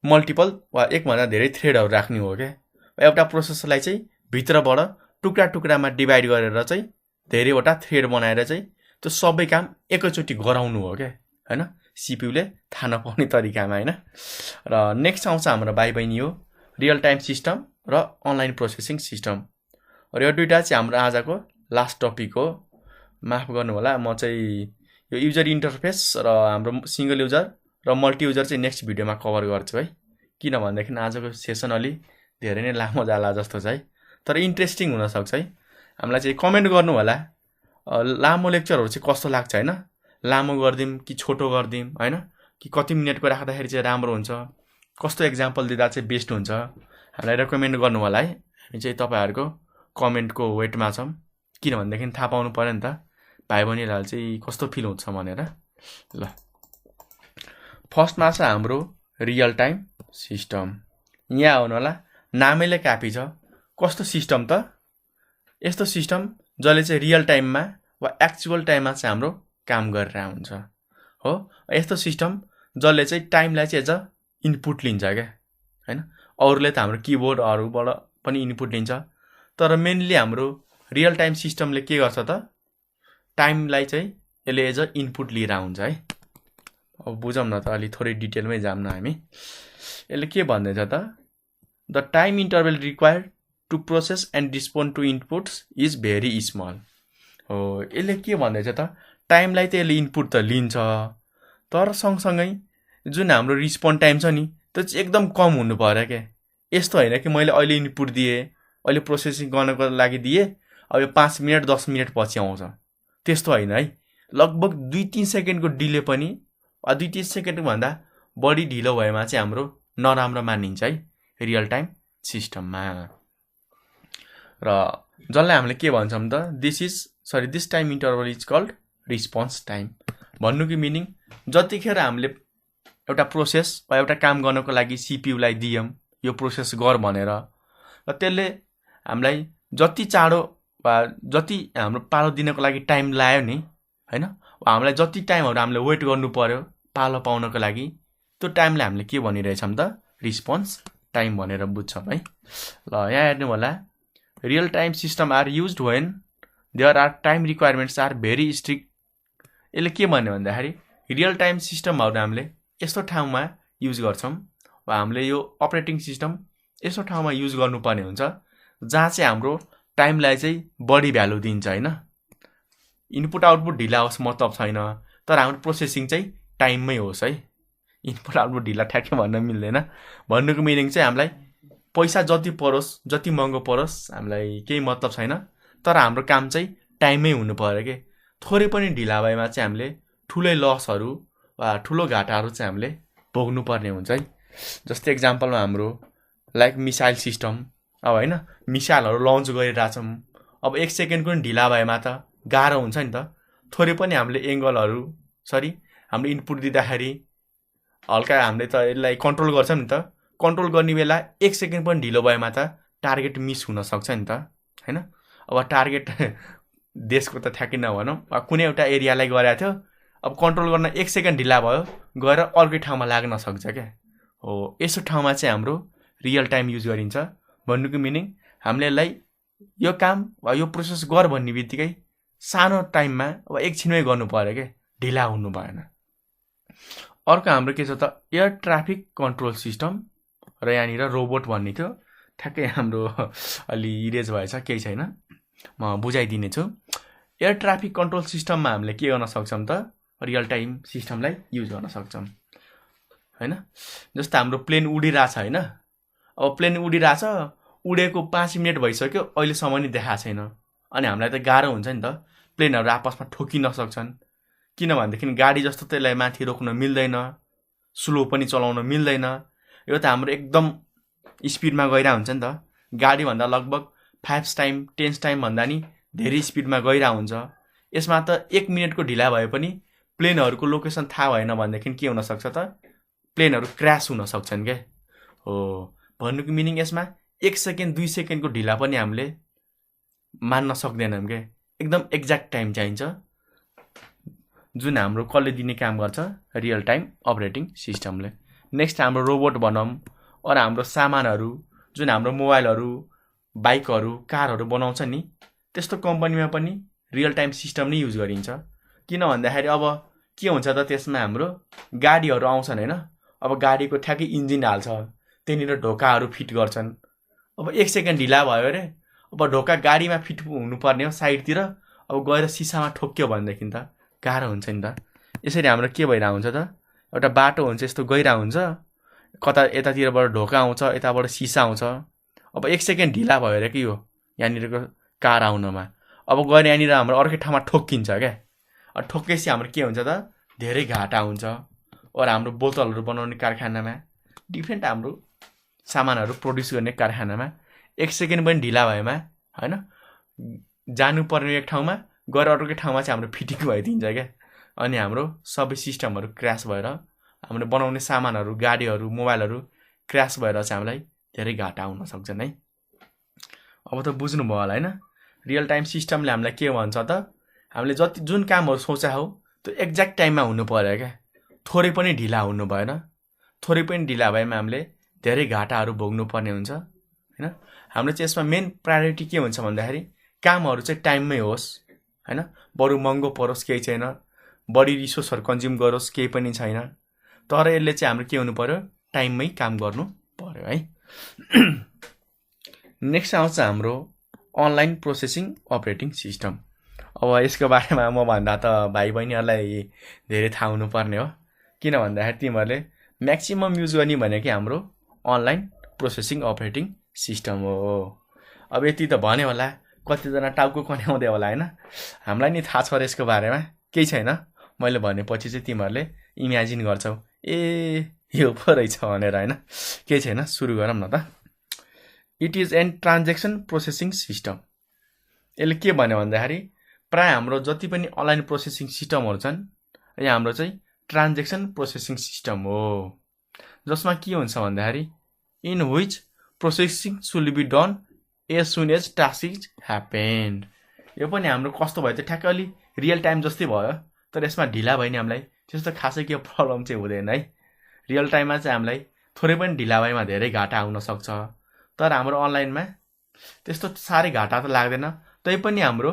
मल्टिपल वा एकभन्दा धेरै थ्रेडहरू राख्ने हो क्या। एउटा प्रोसेसलाई चाहिँ भित्रबाट टुक्रा टुक्रामा डिभाइड गरेर चाहिँ धेरैवटा थ्रेड बनाएर चाहिँ त्यो सबै काम एकैचोटि गराउनु हो क्या होइन, सिपियुले थाहा नपाउने तरिकामा होइन। र नेक्स्ट आउँछ हाम्रो भाइ बहिनी हो रियल टाइम सिस्टम र अनलाइन प्रोसेसिङ सिस्टम। र यो दुईवटा चाहिँ हाम्रो आजको लास्ट टपिक हो। माफ गर्नु होला, म चाहिँ यो युजर इन्टरफेस र हाम्रो सिङ्गल युजर र मल्टी युजर चाहिँ नेक्स्ट भिडियोमा कभर गर्छु है। किनभनेदेखि आजको सेसन अलि धेरै नै लामो जाला जस्तो छ है, तर इन्ट्रेस्टिङ हुनसक्छ है। हामीलाई चाहिँ कमेन्ट गर्नु होला, लामो लेक्चरहरू चाहिँ कस्तो लाग्छ होइन, लामो गरिदिउँ कि छोटो गरिदिउँ होइन, कि कति मिनटको राख्दाखेरि चाहिँ राम्रो हुन्छ, कस्तो एक्जाम्पल दिँदा चाहिँ बेस्ट हुन्छ, हामीलाई रेकमेन्ड गर्नु होला है। हामी चाहिँ तपाईँहरूको कमेन्टको वेटमा छौँ, किनभनेदेखि थाहा पाउनु पऱ्यो नि त भाइ बहिनीलाई चाहिँ कस्तो फिल हुन्छ भनेर। ल फर्स्टमा छ हाम्रो रियल टाइम सिस्टम। यहाँ आउनु होला, नामैले कापी छ। कस्तो सिस्टम त, यस्तो सिस्टम जसले चाहिँ रियल टाइममा वा एक्चुअल टाइममा चाहिँ हाम्रो काम गरेर हुन्छ हो। यस्तो सिस्टम जसले चाहिँ टाइमलाई चाहिँ एज अ इनपुट लिन्छ क्या होइन। अरूले त हाम्रो किबोर्डहरूबाट पनि इनपुट लिन्छ, तर मेनली हाम्रो रियल टाइम सिस्टमले के गर्छ त, टाइमलाई चाहिँ यसले एज अ इनपुट लिएर हुन्छ है। अब बुझौँ न त, अलि थोरै डिटेलमै जाऊँ न हामी। यसले के भन्दैछ त, the time interval required to process and respond to inputs is very small. हो, यसले के भन्दैछ त, टाइमलाई त यसले इनपुट त लिन्छ, तर सँगसँगै जुन हाम्रो रिस्पोन्ड टाइम छ नि त्यो चाहिँ एकदम कम हुनु पर्यो क्या। यस्तो होइन कि मैले अहिले इनपुट दिएँ, अहिले प्रोसेसिङ गर्नको लागि दिएँ, अब यो 5 मिनट 10 मिनट पछि आउँछ, त्यस्तो होइन है। लगभग 2-3 सेकेन्डको डिले पनि 2-3 सेकेन्डभन्दा बढी ढिलो भएमा चाहिँ हाम्रो नराम्रो मानिन्छ है रियल टाइम सिस्टममा। र जसलाई हामीले के भन्छौँ त, this time interval is called response time. भन्नुको मिनिङ, जतिखेर हामीले एउटा प्रोसेस वा एउटा काम गर्नको लागि सिपियुलाई दियौँ यो प्रोसेस गर भनेर, र त्यसले हामीलाई जति चाँडो वा जति हाम्रो पालो दिनको लागि टाइम लाग्यो नि होइन, हामीलाई जति टाइमहरू हामीले वेट गर्नु पर्यो पालो पाउनको लागि, त्यो टाइमलाई हामीले के भनिरहेछौँ त, रिस्पोन्स टाइम भनेर बुझ्छौँ है। ल यहाँ हेर्नु होला, real time system are used when there are time requirements are very strict. यसले के भन्यो भन्दाखेरि, रियल टाइम सिस्टमहरू हामीले यस्तो ठाउँमा युज गर्छौँ वा हामीले यो अपरेटिङ सिस्टम यस्तो ठाउँमा युज गर्नुपर्ने हुन्छ जहाँ चाहिँ हाम्रो टाइमलाई चाहिँ बढी भ्यालु दिन्छ होइन। इनपुट आउटपुट ढिला होस् मतलब छैन, तर हाम्रो प्रोसेसिङ चाहिँ टाइममै होस् है। इनपुट आउटपुट ढिला ठ्याक्कै भन्न मिल्दैन। भन्नुको मिनिङ चाहिँ हामीलाई पैसा जति परोस्, जति महँगो परोस्, हामीलाई केही मतलब छैन, तर हाम्रो काम चाहिँ टाइममै हुनु पर्यो कि। थोरै पनि ढिला भएमा चाहिँ हामीले ठुलै लसहरू वा ठुलो घाटाहरू चाहिँ हामीले भोग्नुपर्ने हुन्छ है। जस्तै एक्जाम्पलमा हाम्रो लाइक मिसाइल सिस्टम, अब होइन मिसाइलहरू लन्च गरिरहेछौँ, अब 1 सेकेन्ड पनि ढिला भएमा त गाह्रो हुन्छ नि त। थोरै पनि हामीले एङ्गलहरू हामीले इनपुट दिँदाखेरि हल्का हामीले त यसलाई कन्ट्रोल गर्छौँ नि त, कन्ट्रोल गर्ने बेला 1 सेकेन्ड पनि ढिलो भएमा त टार्गेट मिस हुनसक्छ नि त होइन। अब टार्गेट देशको त ठ्याक्कै नभनौँ, कुनै एउटा एरियालाई गरेको थियो, अब कन्ट्रोल गर्न 1 सेकेन्ड ढिला भयो, गएर अर्कै ठाउँमा लाग्न सक्छ क्या। हो, यस्तो ठाउँमा चाहिँ हाम्रो रियल टाइम युज गरिन्छ। भन्नुको मिनिङ, हामीले यसलाई यो काम वा यो प्रोसेस गर भन्ने बित्तिकै सानो टाइममा अब एकछिनमै गर्नु पर्यो क्या, ढिला हुनु भएन। अर्को हाम्रो के छ त, एयर ट्राफिक कन्ट्रोल सिस्टम, र यहाँनिर रोबोट भन्ने थियो, ठ्याक्कै हाम्रो अलि इरेज भएछ, केही छैन, म बुझाइदिने छु। एयर ट्राफिक कन्ट्रोल सिस्टममा हामीले के गर्न सक्छौँ त, रियल टाइम सिस्टमलाई युज गर्न सक्छौँ होइन। जस्तो हाम्रो प्लेन उडिरहेछ होइन, अब प्लेन उडिरहेछ, उडेको 5 मिनट भइसक्यो, अहिलेसम्म नि देखाएको छैन, अनि हामीलाई त गाह्रो हुन्छ नि त। प्लेनहरू आपसमा ठोकिन सक्छन्, किनभनेदेखि गाडी जस्तो त्यसलाई माथि रोक्न मिल्दैन, स्लो पनि चलाउन मिल्दैन। यो त हाम्रो एकदम स्पिडमा गइरहेको हुन्छ नि त, गाडीभन्दा लगभग 5 टाइम 10 टाइम भन्दा नि धेरै स्पिडमा गइरहेको हुन्छ। यसमा त 1 मिनटको ढिला भए पनि प्लेनहरूको लोकेसन थाहा भएन भनेदेखि के हुनसक्छ त, प्लेनहरू क्र्यास हुन सक्छन् क्या। हो, भन्नुको मिनिङ यसमा 1 सेकेन्ड 2 सेकेन्डको ढिला पनि हामीले मान्न सक्दैनौँ क्या, एकदम एक्ज्याक्ट टाइम चाहिन्छ, जुन हाम्रो कसले दिने काम गर्छ, रियल टाइम अपरेटिङ सिस्टमले। नेक्स्ट हाम्रो रोबोट भनौँ, अरू हाम्रो सामानहरू जुन हाम्रो मोबाइलहरू, बाइकहरू, कारहरू बनाउँछ नि, त्यस्तो कम्पनीमा पनि रियल टाइम सिस्टम नै युज गरिन्छ। किन भन्दाखेरि अब के हुन्छ त, त्यसमा हाम्रो गाडीहरू आउँछन् होइन, अब गाडीको ठ्याक्कै इन्जिन हाल्छ, त्यहाँनिर ढोकाहरू फिट गर्छन्, अब 1 सेकेन्ड ढिला भयो अरे, अब ढोका गाडीमा फिट हुनुपर्ने हो साइडतिर, अब गएर सिसामा ठोक्यो भनेदेखि त गाह्रो हुन्छ नि त। यसरी हाम्रो के भइरहेको हुन्छ त, एउटा बाटो हुन्छ यस्तो गइरहेको हुन्छ, कता यतातिरबाट ढोका आउँछ, यताबाट सिसा आउँछ, अब 1 सेकेन्ड ढिला भयो अरे कि यो यहाँनिरको कार आउनमा, अब गएर यहाँनिर हाम्रो अर्कै ठाउँमा ठोक्किन्छ क्या। ठोक्केपछि हाम्रो के हुन्छ त, धेरै घाटा हुन्छ। अरू हाम्रो बोतलहरू बनाउने कारखानामा, डिफ्रेन्ट हाम्रो सामानहरू प्रड्युस गर्ने कारखानामा 1 सेकेन्ड पनि ढिला भएमा होइन, जानुपर्ने एक ठाउँमा गएर अर्कै ठाउँमा चाहिँ हाम्रो फिटिङ भइदिन्छ क्या, अनि हाम्रो सबै सिस्टमहरू क्र्यास भएर हामीले बनाउने सामानहरू, गाडीहरू, मोबाइलहरू क्र्यास भएर चाहिँ हामीलाई धेरै घाटा हुन सक्छन् है। अब त बुझ्नुभयो होला होइन, रियल टाइम सिस्टमले हामीलाई के भन्छ त, हामीले जुन कामहरू सोचा हो त्यो एक्ज्याक्ट टाइममा हुनु पर्यो क्या, थोरै पनि ढिला हुनु भएन। थोरै पनि ढिला भएमा हामीले धेरै घाटाहरू भोग्नु पर्ने हुन्छ होइन। हाम्रो चाहिँ यसमा मेन प्रायोरिटी के हुन्छ भन्दाखेरि कामहरू चाहिँ टाइममै होस् होइन, बरु महँगो परोस् केही छैन, बढी रिसोर्सहरु कन्ज्युम गरोस् केही पनि छैन। तर यसले चाहिँ हाम्रो के हुनु पर्यो, टाइममै काम गर्नु पर्यो है। नेक्स्ट आउँछ हाम्रो अनलाइन प्रोसेसिङ अपरेटिङ सिस्टम। अब यसको बारेमा म भन्दा त भाइ बहिनीहरुलाई धेरै थाहा हुनुपर्ने हो, किन भन्दाखेरि तिमीहरुले म्याक्सिमम युज गर्ने भनेको हाम्रो अनलाइन प्रोसेसिङ अपरेटिङ सिस्टम हो। अब यति त भन्यो होला, कतिजना टाउको कन्याउँदै होला हैन, हामीलाई नि थाहा छ र यसको बारेमा केही छैन। मैले भनेपछि चाहिँ तिमीहरुले इमेजिन गर्छौ, ए यो पो रहेछ भनेर हैन, केही छैन। सुरु गरौँ न त। It is an transaction processing system. यसले के भन्यो भन्दाखेरि प्राय हाम्रो जति पनि अनलाइन प्रोसेसिङ सिस्टमहरु छन्, यो हाम्रो चाहिँ ट्रान्जेक्सन प्रोसेसिङ सिस्टम हो, जसमा के हुन्छ भन्दाखेरि in which processing should be done as soon as task is happened. यो पनि हाम्रो कस्तो भयो त ठ्याक्कै अलि रियल टाइम जस्तै भयो, तर यसमा ढिला भयो नि हामीलाई त्यस्तो खासै के प्रब्लम चाहिँ हुँदैन है। रियल टाइममा चाहिँ हामीलाई थोरै पनि ढिला भएमा धेरै घाटा आउन सक्छ, तर हाम्रो अनलाइनमा त्यस्तो साह्रै घाटा त लाग्दैन, तै पनि हाम्रो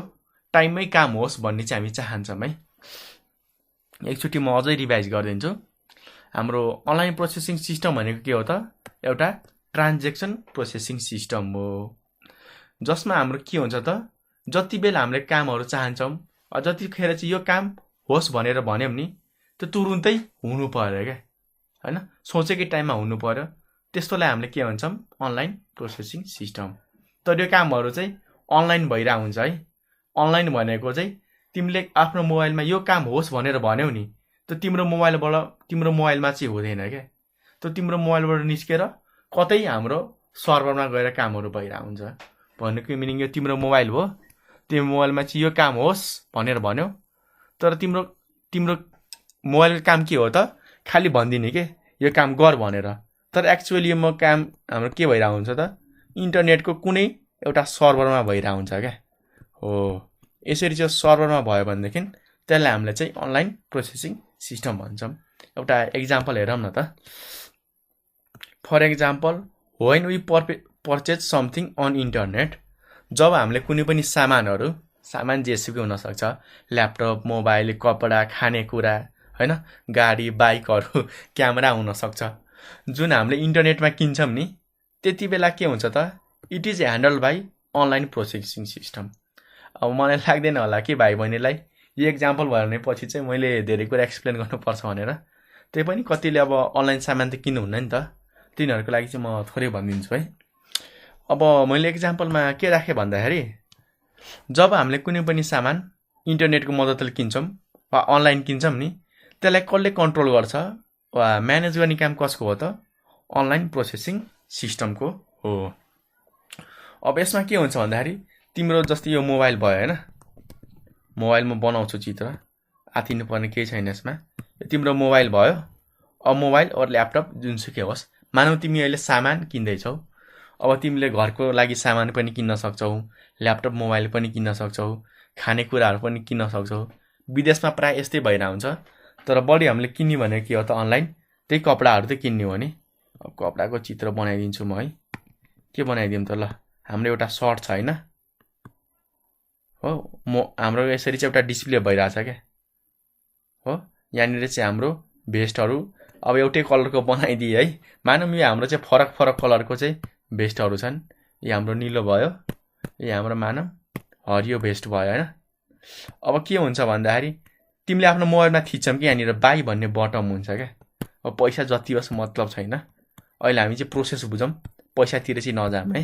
टाइममै काम होस् भन्ने चाहिँ हामी चाहन्छौँ है। एकचोटि म अझै रिभाइज गरिदिन्छु। हाम्रो अनलाइन प्रोसेसिङ सिस्टम भनेको के हो त, एउटा ट्रान्जेक्सन प्रोसेसिङ सिस्टम हो, जसमा हाम्रो के हुन्छ त, जति बेला हामीले कामहरु चाहन्छौँ, जतिखेर चाहिँ यो काम होस् भनेर भन्यौं नि, त्यो तुरुन्तै हुनु पर्यो क्या हैन, सोचेकै टाइममा हुनु पर्यो। त्यस्तोलाई हामीले के भन्छौँ, अनलाइन प्रोसेसिङ सिस्टम। तर यो कामहरु चाहिँ अनलाइन भइरा हुन्छ है। अनलाइन भनेको चाहिँ तिमीले आफ्नो मोबाइलमा यो काम होस् भनेर भन्यौ नि, त्यो तिम्रो मोबाइलमा चाहिँ हुँदैन क्या, त्यो तिम्रो मोबाइलबाट निस्केर कतै हाम्रो सर्भरमा गएर कामहरु भइरा हुन्छ। भन्नुको मिनिङ यो तिम्रो मोबाइल हो, त्यो मोबाइलमा चाहिँ यो काम होस् भनेर भन्यौ, तर तिम्रो मोबाइलको काम के हो त, खाली भन्दिने के यो काम गर भनेर, तर एक्चुअली यो काम हाम्रो के भइरा हुन्छ त, इन्टरनेटको कुनै एउटा सर्भरमा भइरा हुन्छ क्या हो। यसरी चाहिँ सर्भरमा भयो भनेदेखि त्यसलाई हामीले चाहिँ अनलाइन प्रोसेसिङ सिस्टम भन्छौँ। एउटा एक्जाम्पल हेरौँ न त। For example, when we purchase something on internet, जब हामीले कुनै पनि सामान जेसुकै हुन सक्छ, ल्यापटप, मोबाइल, कपडा, खानेकुरा हैन, गाडी, बाइकहरु, क्यामेरा हुन सक्छ, जुन हामीले इन्टरनेटमा किन्छौँ नि, त्यति बेला के हुन्छ त, it is handle by online processing system. अब मलाई लाग्दैन होला कि भाइ बहिनीलाई यो एक्जाम्पल भयो भने पछि चाहिँ मैले धेरै कुरा एक्सप्लेन गर्नुपर्छ भनेर, त्यही पनि कतिले अब अनलाइन सामान त किन्नुहुन्न नि त, तिनीहरुको लागि चाहिँ म थोरै भनिदिन्छु है। अब मैले एक्जाम्पलमा के राखेँ भन्दाखेरि, जब हामीले कुनै पनि सामान इन्टरनेटको मद्दतले किन्छौँ वा अनलाइन किन्छौँ नि, त्यसलाई कसले कन्ट्रोल गर्छ वा म्यानेज गर्ने काम कसको हो त, अनलाइन प्रोसेसिङ सिस्टमको हो। अब यसमा के हुन्छ भन्दाखेरि तिम्रो जस्तै यो मोबाइल भयो हैन, मोबाइलमा बनाउँछु चित्र, आतिनु पर्ने केही छैन यसमा। तिम्रो मोबाइल भयो, अब मोबाइल और ल्यापटप जुनसुकै होस्, मानौ तिमी अहिले सामान किन्दैछौ, अब तिमीले घरको लागि सामान पनि किन्न सक्छौ, ल्यापटप मोबाइल पनि किन्न सक्छौ, खानेकुराहरु पनि किन्न सक्छौ। विदेशमा प्राय यस्तै भइरा हुन्छ, तर बढी हामीले किन्ने भनेको के हो त, अनलाइन त्यही कपडाहरु त किन्ने हो नि। अब कपडाको चित्र बनाइदिन्छु म है, के बनाइदिउँ त ल, हाम्रो एउटा सर्ट छ हैन हो, हाम्रो यसरी चाहिँ एउटा डिस्प्ले भइराछ क्या हो, यहाँनिर चाहिँ हाम्रो भेस्टहरु अब एउटै कलरको बनाइदिए है, मानौँ यो हाम्रो चाहिँ फरक कलरको चाहिँ भेस्टहरु छन्, यो हाम्रो निलो भयो, यो हाम्रो मानौँ हरियो भेस्ट भयो हैन। अब के हुन्छ भन्दाखेरि तिमीले आफ्नो मोबाइलमा थिच्छौ कि यहाँनिर बाई भन्ने बटन हुन्छ क्या, अब पैसा जति होस् मतलब छैन, अहिले हामी चाहिँ प्रोसेस बुझौँ, पैसातिर चाहिँ नजाम है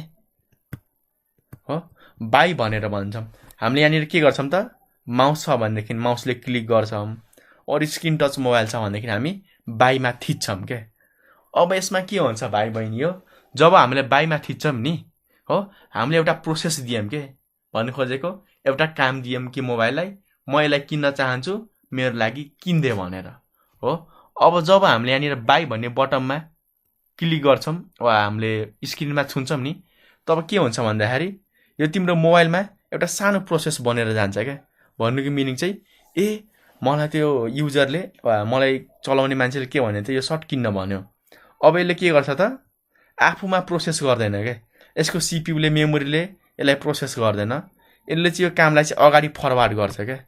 हो। बाई भनेर भन्छौँ हामीले, यहाँनिर के गर्छौँ त, माउस छ भनेदेखि माउसले क्लिक गर्छौँ, और स्क्रिन टच मोबाइल छ भनेदेखि हामी बाईमा थिच्छौँ क्या। अब यसमा के हुन्छ भाइ बहिनी हो, जब हामीले बाईमा थिच्छौँ नि हो, हामीले एउटा प्रोसेस दियौँ के, भन्नु खोजेको एउटा काम दियौँ कि मोबाइललाई, म यसलाई किन्न चाहन्छु मेरो लागि किन्दे भनेर हो। अब जब हामीले यहाँनिर बाई भन्ने बटनमा क्लिक गर्छौँ वा हामीले स्क्रिनमा छुन्छौँ नि, तब के हुन्छ भन्दाखेरि यो तिम्रो मोबाइलमा एउटा सानो प्रोसेस बनेर जान्छ क्या। भन्नुको मिनिङ चाहिँ, ए मलाई त्यो युजरले वा मलाई चलाउने मान्छेले के भन्यो त, यो सर्ट किन्न भन्यो, अब यसले के गर्छ त, आफूमा प्रोसेस गर्दैन क्या, यसको सीपीयूले मेमोरीले यसलाई प्रोसेस गर्दैन, यसले चाहिँ यो कामलाई चाहिँ अगाडि फरवार्ड गर्छ क्या।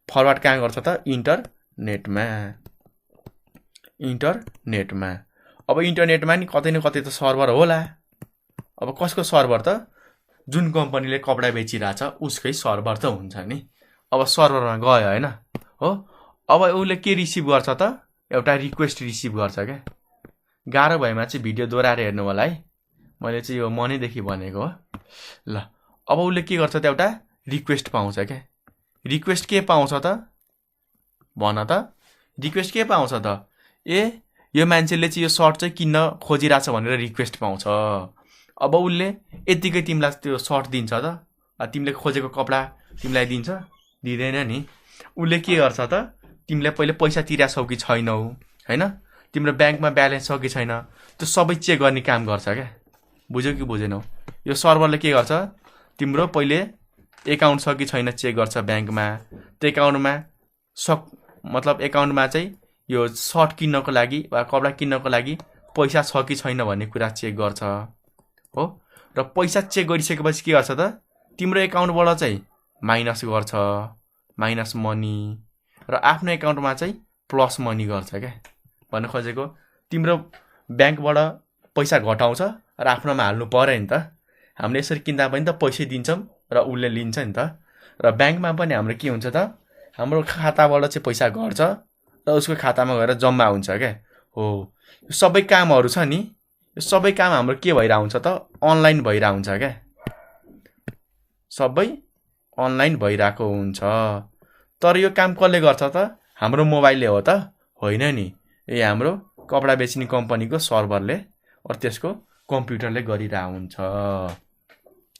फरवार्ड कहाँ गर्छ त, इन्टर इन्टरनेटमा अब इन्टरनेटमा नि कतै न कतै त सर्भर होला। अब कसको सर्भर त? जुन कम्पनीले कपडा बेचिरहेछ उसकै सर्भर त हुन्छ नि। अब सर्भरमा गयो होइन हो। अब उसले के रिसिभ गर्छ त? एउटा रिक्वेस्ट रिसिभ गर्छ क्या। गाह्रो भएमा चाहिँ भिडियो दोहोऱ्याएर हेर्नु होला है। मैले चाहिँ यो मनैदेखि भनेको हो। ल अब उसले के गर्छ त? एउटा रिक्वेस्ट पाउँछ क्या। रिक्वेस्ट के पाउँछ त? भन त। रिक्वेस्ट के पाउँछ त? यो मान्छेले चाहिँ यो सर्ट चाहिँ किन्न खोजिरहेछ भनेर रिक्वेस्ट पाउँछ। अब उसले यतिकै तिमीलाई त्यो सर्ट दिन्छ त? तिमीले खोजेको कपडा तिमीलाई दिन्छ? दिँदैन नि। उसले के गर्छ त? तिमीले पहिले पैसा तिराछौ कि छैनौ होइन, तिम्रो ब्याङ्कमा ब्यालेन्स छ कि छैन, त्यो सबै चेक गर्ने काम गर्छ क्या। बुझ्यौ कि बुझेनौ? यो सर्भरले के गर्छ? तिम्रो पहिले एकाउन्ट छ कि छैन चेक गर्छ ब्याङ्कमा। त्यो एकाउन्टमा मतलब एकाउन्टमा चाहिँ यो सर्ट किन्नको लागि वा कपडा किन्नको लागि पैसा छ कि छैन भन्ने कुरा चेक गर्छ हो। र पैसा चेक गरिसकेपछि के गर्छ त? तिम्रो एकाउन्टबाट चाहिँ माइनस गर्छ, माइनस मनी, र आफ्नो एकाउन्टमा चाहिँ प्लस मनी गर्छ क्या। भन्न खोजेको तिम्रो ब्याङ्कबाट पैसा घटाउँछ र आफ्नोमा हाल्नु पर्यो नि त। हामीले यसरी किन्दा पनि त पैसै दिन्छौँ र उसले लिन्छ नि त। र ब्याङ्कमा पनि हाम्रो के हुन्छ त? हाम्रो खाताबाट चाहिँ पैसा घट्छ र उसको खातामा गएर जम्मा हुन्छ क्या हो। यो सबै कामहरू छ नि, यो सबै काम हाम्रो के भइरहेको हुन्छ त? अनलाइन भइरहेको हुन्छ क्या। सबै अनलाइन भइरहेको हुन्छ। तर यो काम कसले गर्छ त? हाम्रो मोबाइलले हो त? होइन नि। हाम्रो कपडा बेच्ने कम्पनीको सर्भरले र त्यसको कम्प्युटरले गरिरहेको हुन्छ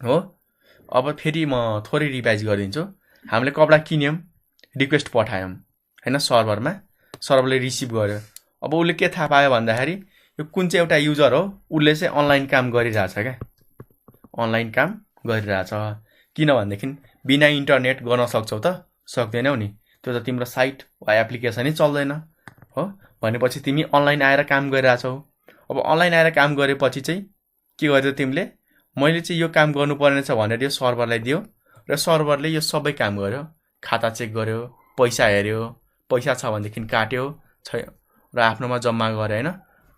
हो। अब फेरि म थोरै रिभाइज गरिदिन्छु। हामीले कपडा किन्यौँ, रिक्वेस्ट पठायौँ होइन सर्भरमा, सर्भरले रिसिभ गर्यो। अब उसले के थाहा पायो भन्दाखेरि यो कुन चाहिँ एउटा युजर हो, उसले चाहिँ अनलाइन काम गरिरहेछ क्या। अनलाइन काम गरिरहेछ। किनभनेदेखि बिना इन्टरनेट गर्न सक्छौ त? सक्दैनौ नि। त्यो त तिम्रो साइट वा एप्लिकेसनै चल्दैन हो। भनेपछि तिमी अनलाइन आएर काम गरिरहेछौ। अब अनलाइन आएर काम गरेपछि चाहिँ के गर्यो तिमीले? मैले चाहिँ यो काम गर्नुपर्ने छ भनेर यो सर्भरलाई दियो र सर्भरले यो सबै काम गर्यो। खाता चेक गर्यो, पैसा हेऱ्यो, पैसा छ भनेदेखि काट्यो र आफ्नोमा जम्मा गर्यो होइन।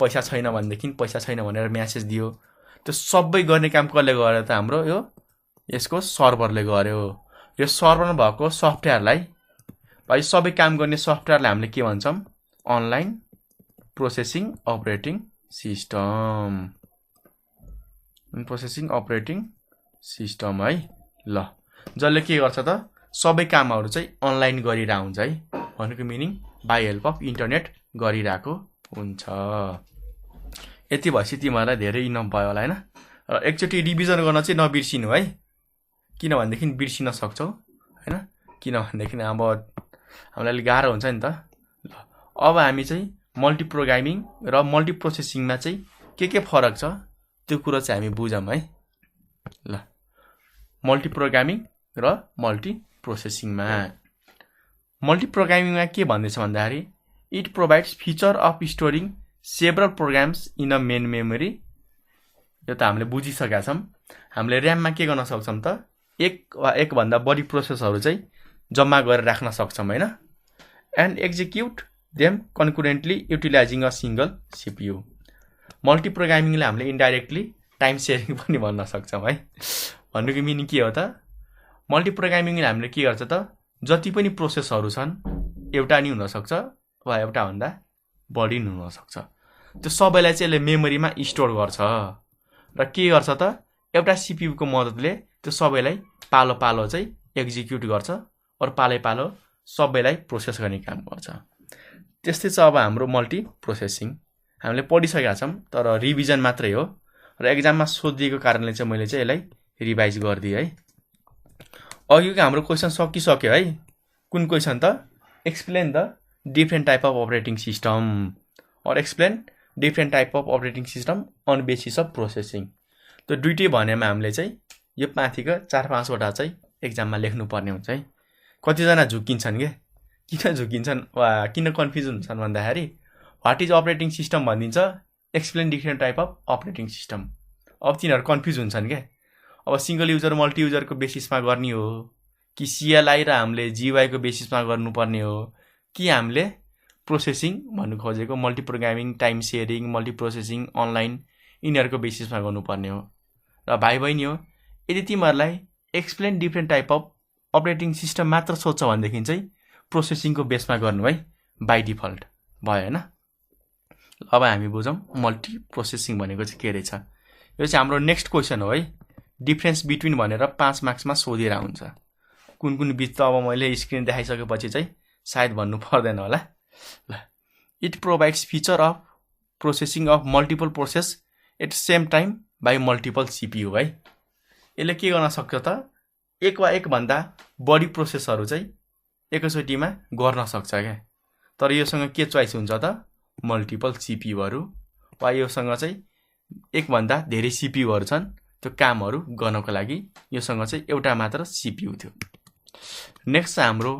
पैसा छैन भनेदेखि पैसा छैन भनेर म्यासेज दियो। त्यो सबै गर्ने काम कसले गर्यो त? हाम्रो यसको सर्भरले गर्यो। यो सर्भरमा भएको सफ्टवेयरलाई, भाइ सबै काम गर्ने सफ्टवेयरलाई हामीले के भन्छौँ? Online processing operating system. Processing operating system है। ल जसले के गर्छ त? सबै कामहरू चाहिँ अनलाइन गरिरहेको हुन्छ है। भनेको meaning by help of internet गरिरहेको हुन्छ। यति भएपछि तिमीहरूलाई धेरै इनफ भयो होला होइन। र एकचोटि रिभिजन गर्न चाहिँ नबिर्सिनु है, किनभनेदेखि बिर्सिन सक्छौ होइन। किनभनेदेखि अब हामीलाई अलिक गाह्रो हुन्छ नि त। ल अब हामी चाहिँ मल्टी प्रोग्रामिङ र मल्टी प्रोसेसिङमा चाहिँ के फरक छ त्यो कुरो चाहिँ हामी बुझौँ है। ल मल्टी प्रोग्रामिङ र मल्टी प्रोसेसिङमा, मल्टी प्रोग्रामिङमा के भन्दैछ भन्दाखेरि it provides feature of storing several programs in a main memory. यो त हामीले बुझिसकेका छौँ। हामीले ऱ्याममा के गर्न सक्छौँ त? एक वा एकभन्दा बढी प्रोसेसहरू चाहिँ जम्मा गरेर राख्न सक्छौँ होइन। And execute them concurrently utilising a single CPU. Multi प्रोग्रामिङले हामीले इन्डाइरेक्टली टाइम सेयरिङ पनि भन्न सक्छौँ है। भन्नुको मिनिङ के हो त? मल्टी प्रोग्रामिङले हामीले के गर्छ त? जति पनि प्रोसेसहरू छन् एउटा नि हुनसक्छ वा एउटाभन्दा बढी नि हुनसक्छ। त्यो सबैलाई चाहिँ यसले मेमोरीमा स्टोर गर्छ र के गर्छ त? एउटा सिपियुको मद्दतले त्यो सबैलाई पालो पालो चाहिँ एक्जिक्युट गर्छ र पालै पालो सबैलाई प्रोसेस गर्ने काम गर्छ। त्यस्तै छ अब हाम्रो मल्टी प्रोसेसिङ। हामीले पढिसकेका छौँ तर रिभिजन मात्रै हो र एक्जाममा सोधिएको कारणले चाहिँ मैले चाहिँ यसलाई रिभाइज गरिदिएँ है। अघिको हाम्रो क्वेसन सकिसक्यो है। कुन क्वेसन त? Explain the different type of operating system or explain different type of operating system on basis of processing. त्यो दुइटै भनेमा हामीले चाहिँ यो माथिको 4-5वटा चाहिँ एक्जाममा लेख्नुपर्ने हुन्छ है। कतिजना झुकिन्छन् के? किन झुकिन्छन् वा किन कन्फ्युज हुन्छन् भन्दाखेरि वाट इज अपरेटिङ सिस्टम भनिदिन्छ, explain different type of operating system. अब तिनीहरू कन्फ्युज हुन्छन् क्या। अब सिङ्गल युजर मल्टी युजरको बेसिसमा गर्ने हो कि सिएलआई र हामीले जियुआईको बेसिसमा गर्नुपर्ने हो कि हामीले प्रोसेसिङ भन्नु खोजेको मल्टिप्रोग्रामिङ, टाइम सेयरिङ, मल्टिप्रोसेसिङ, अनलाइन यिनीहरूको बेसिसमा गर्नुपर्ने हो। र भाइ बहिनी हो, यदि तिमीहरूलाई explain different type of operating system मात्र सोध्छ भनेदेखि चाहिँ प्रोसेसिङको बेसमा गर्नु है, बाई डिफल्ट भयो होइन। अब हामी बुझौँ मल्टी प्रोसेसिङ भनेको चाहिँ के रहेछ। यो चाहिँ हाम्रो नेक्स्ट क्वेसन हो है। डिफ्रेन्स बिट्विन भनेर 5 मार्क्समा सोधिरहेको हुन्छ। कुन बिच त अब मैले स्क्रिन देखाइसकेपछि चाहिँ सायद भन्नु पर्दैन होला। ल, it provides feature of processing of multiple process at same time by multiple CPU है। यसले के गर्न सक्छ त, एक वा एकभन्दा बढी प्रोसेसहरू चाहिँ एकैचोटिमा गर्न सक्छ क्या। तर योसँग के चोइस हुन्छ त, मल्टिपल सिपियुहरू, वा योसँग चाहिँ एकभन्दा धेरै सिपियुहरू छन्, त्यो कामहरू गर्नको लागि योसँग चाहिँ एउटा मात्र सिपियु थियो। नेक्स्ट हाम्रो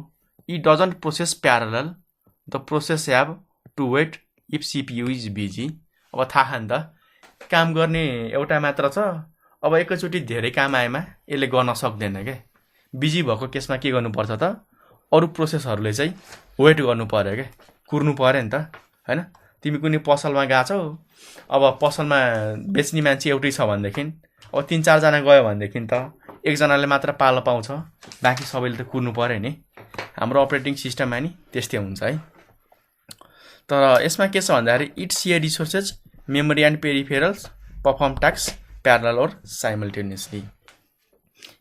it doesn't process parallel, the process have to wait if CPU is busy. अब थाहा नि त, काम गर्ने एउटा मात्र छ, अब एकैचोटि धेरै काम आएमा यसले गर्न सक्दैन क्या। बिजी भएको केसमा के गर्नुपर्छ त, अरू प्रोसेसहरूले चाहिँ वेट गर्नु पर्यो क्या, कुर्नु पर्यो नि त होइन। तिमी कुनै पसलमा गएको छौ, अब पसलमा बेच्ने मान्छे एउटै छ भनेदेखि अब 3-4 जना गयो भनेदेखि त एकजनाले मात्र पालो पाउँछ, बाँकी सबैले त कुर्नु पर्यो नि। हाम्रो अपरेटिङ सिस्टममा नि त्यस्तै हुन्छ है। तर यसमा के छ भन्दाखेरि it share resources, memory and peripherals, perform task parallel or simultaneously.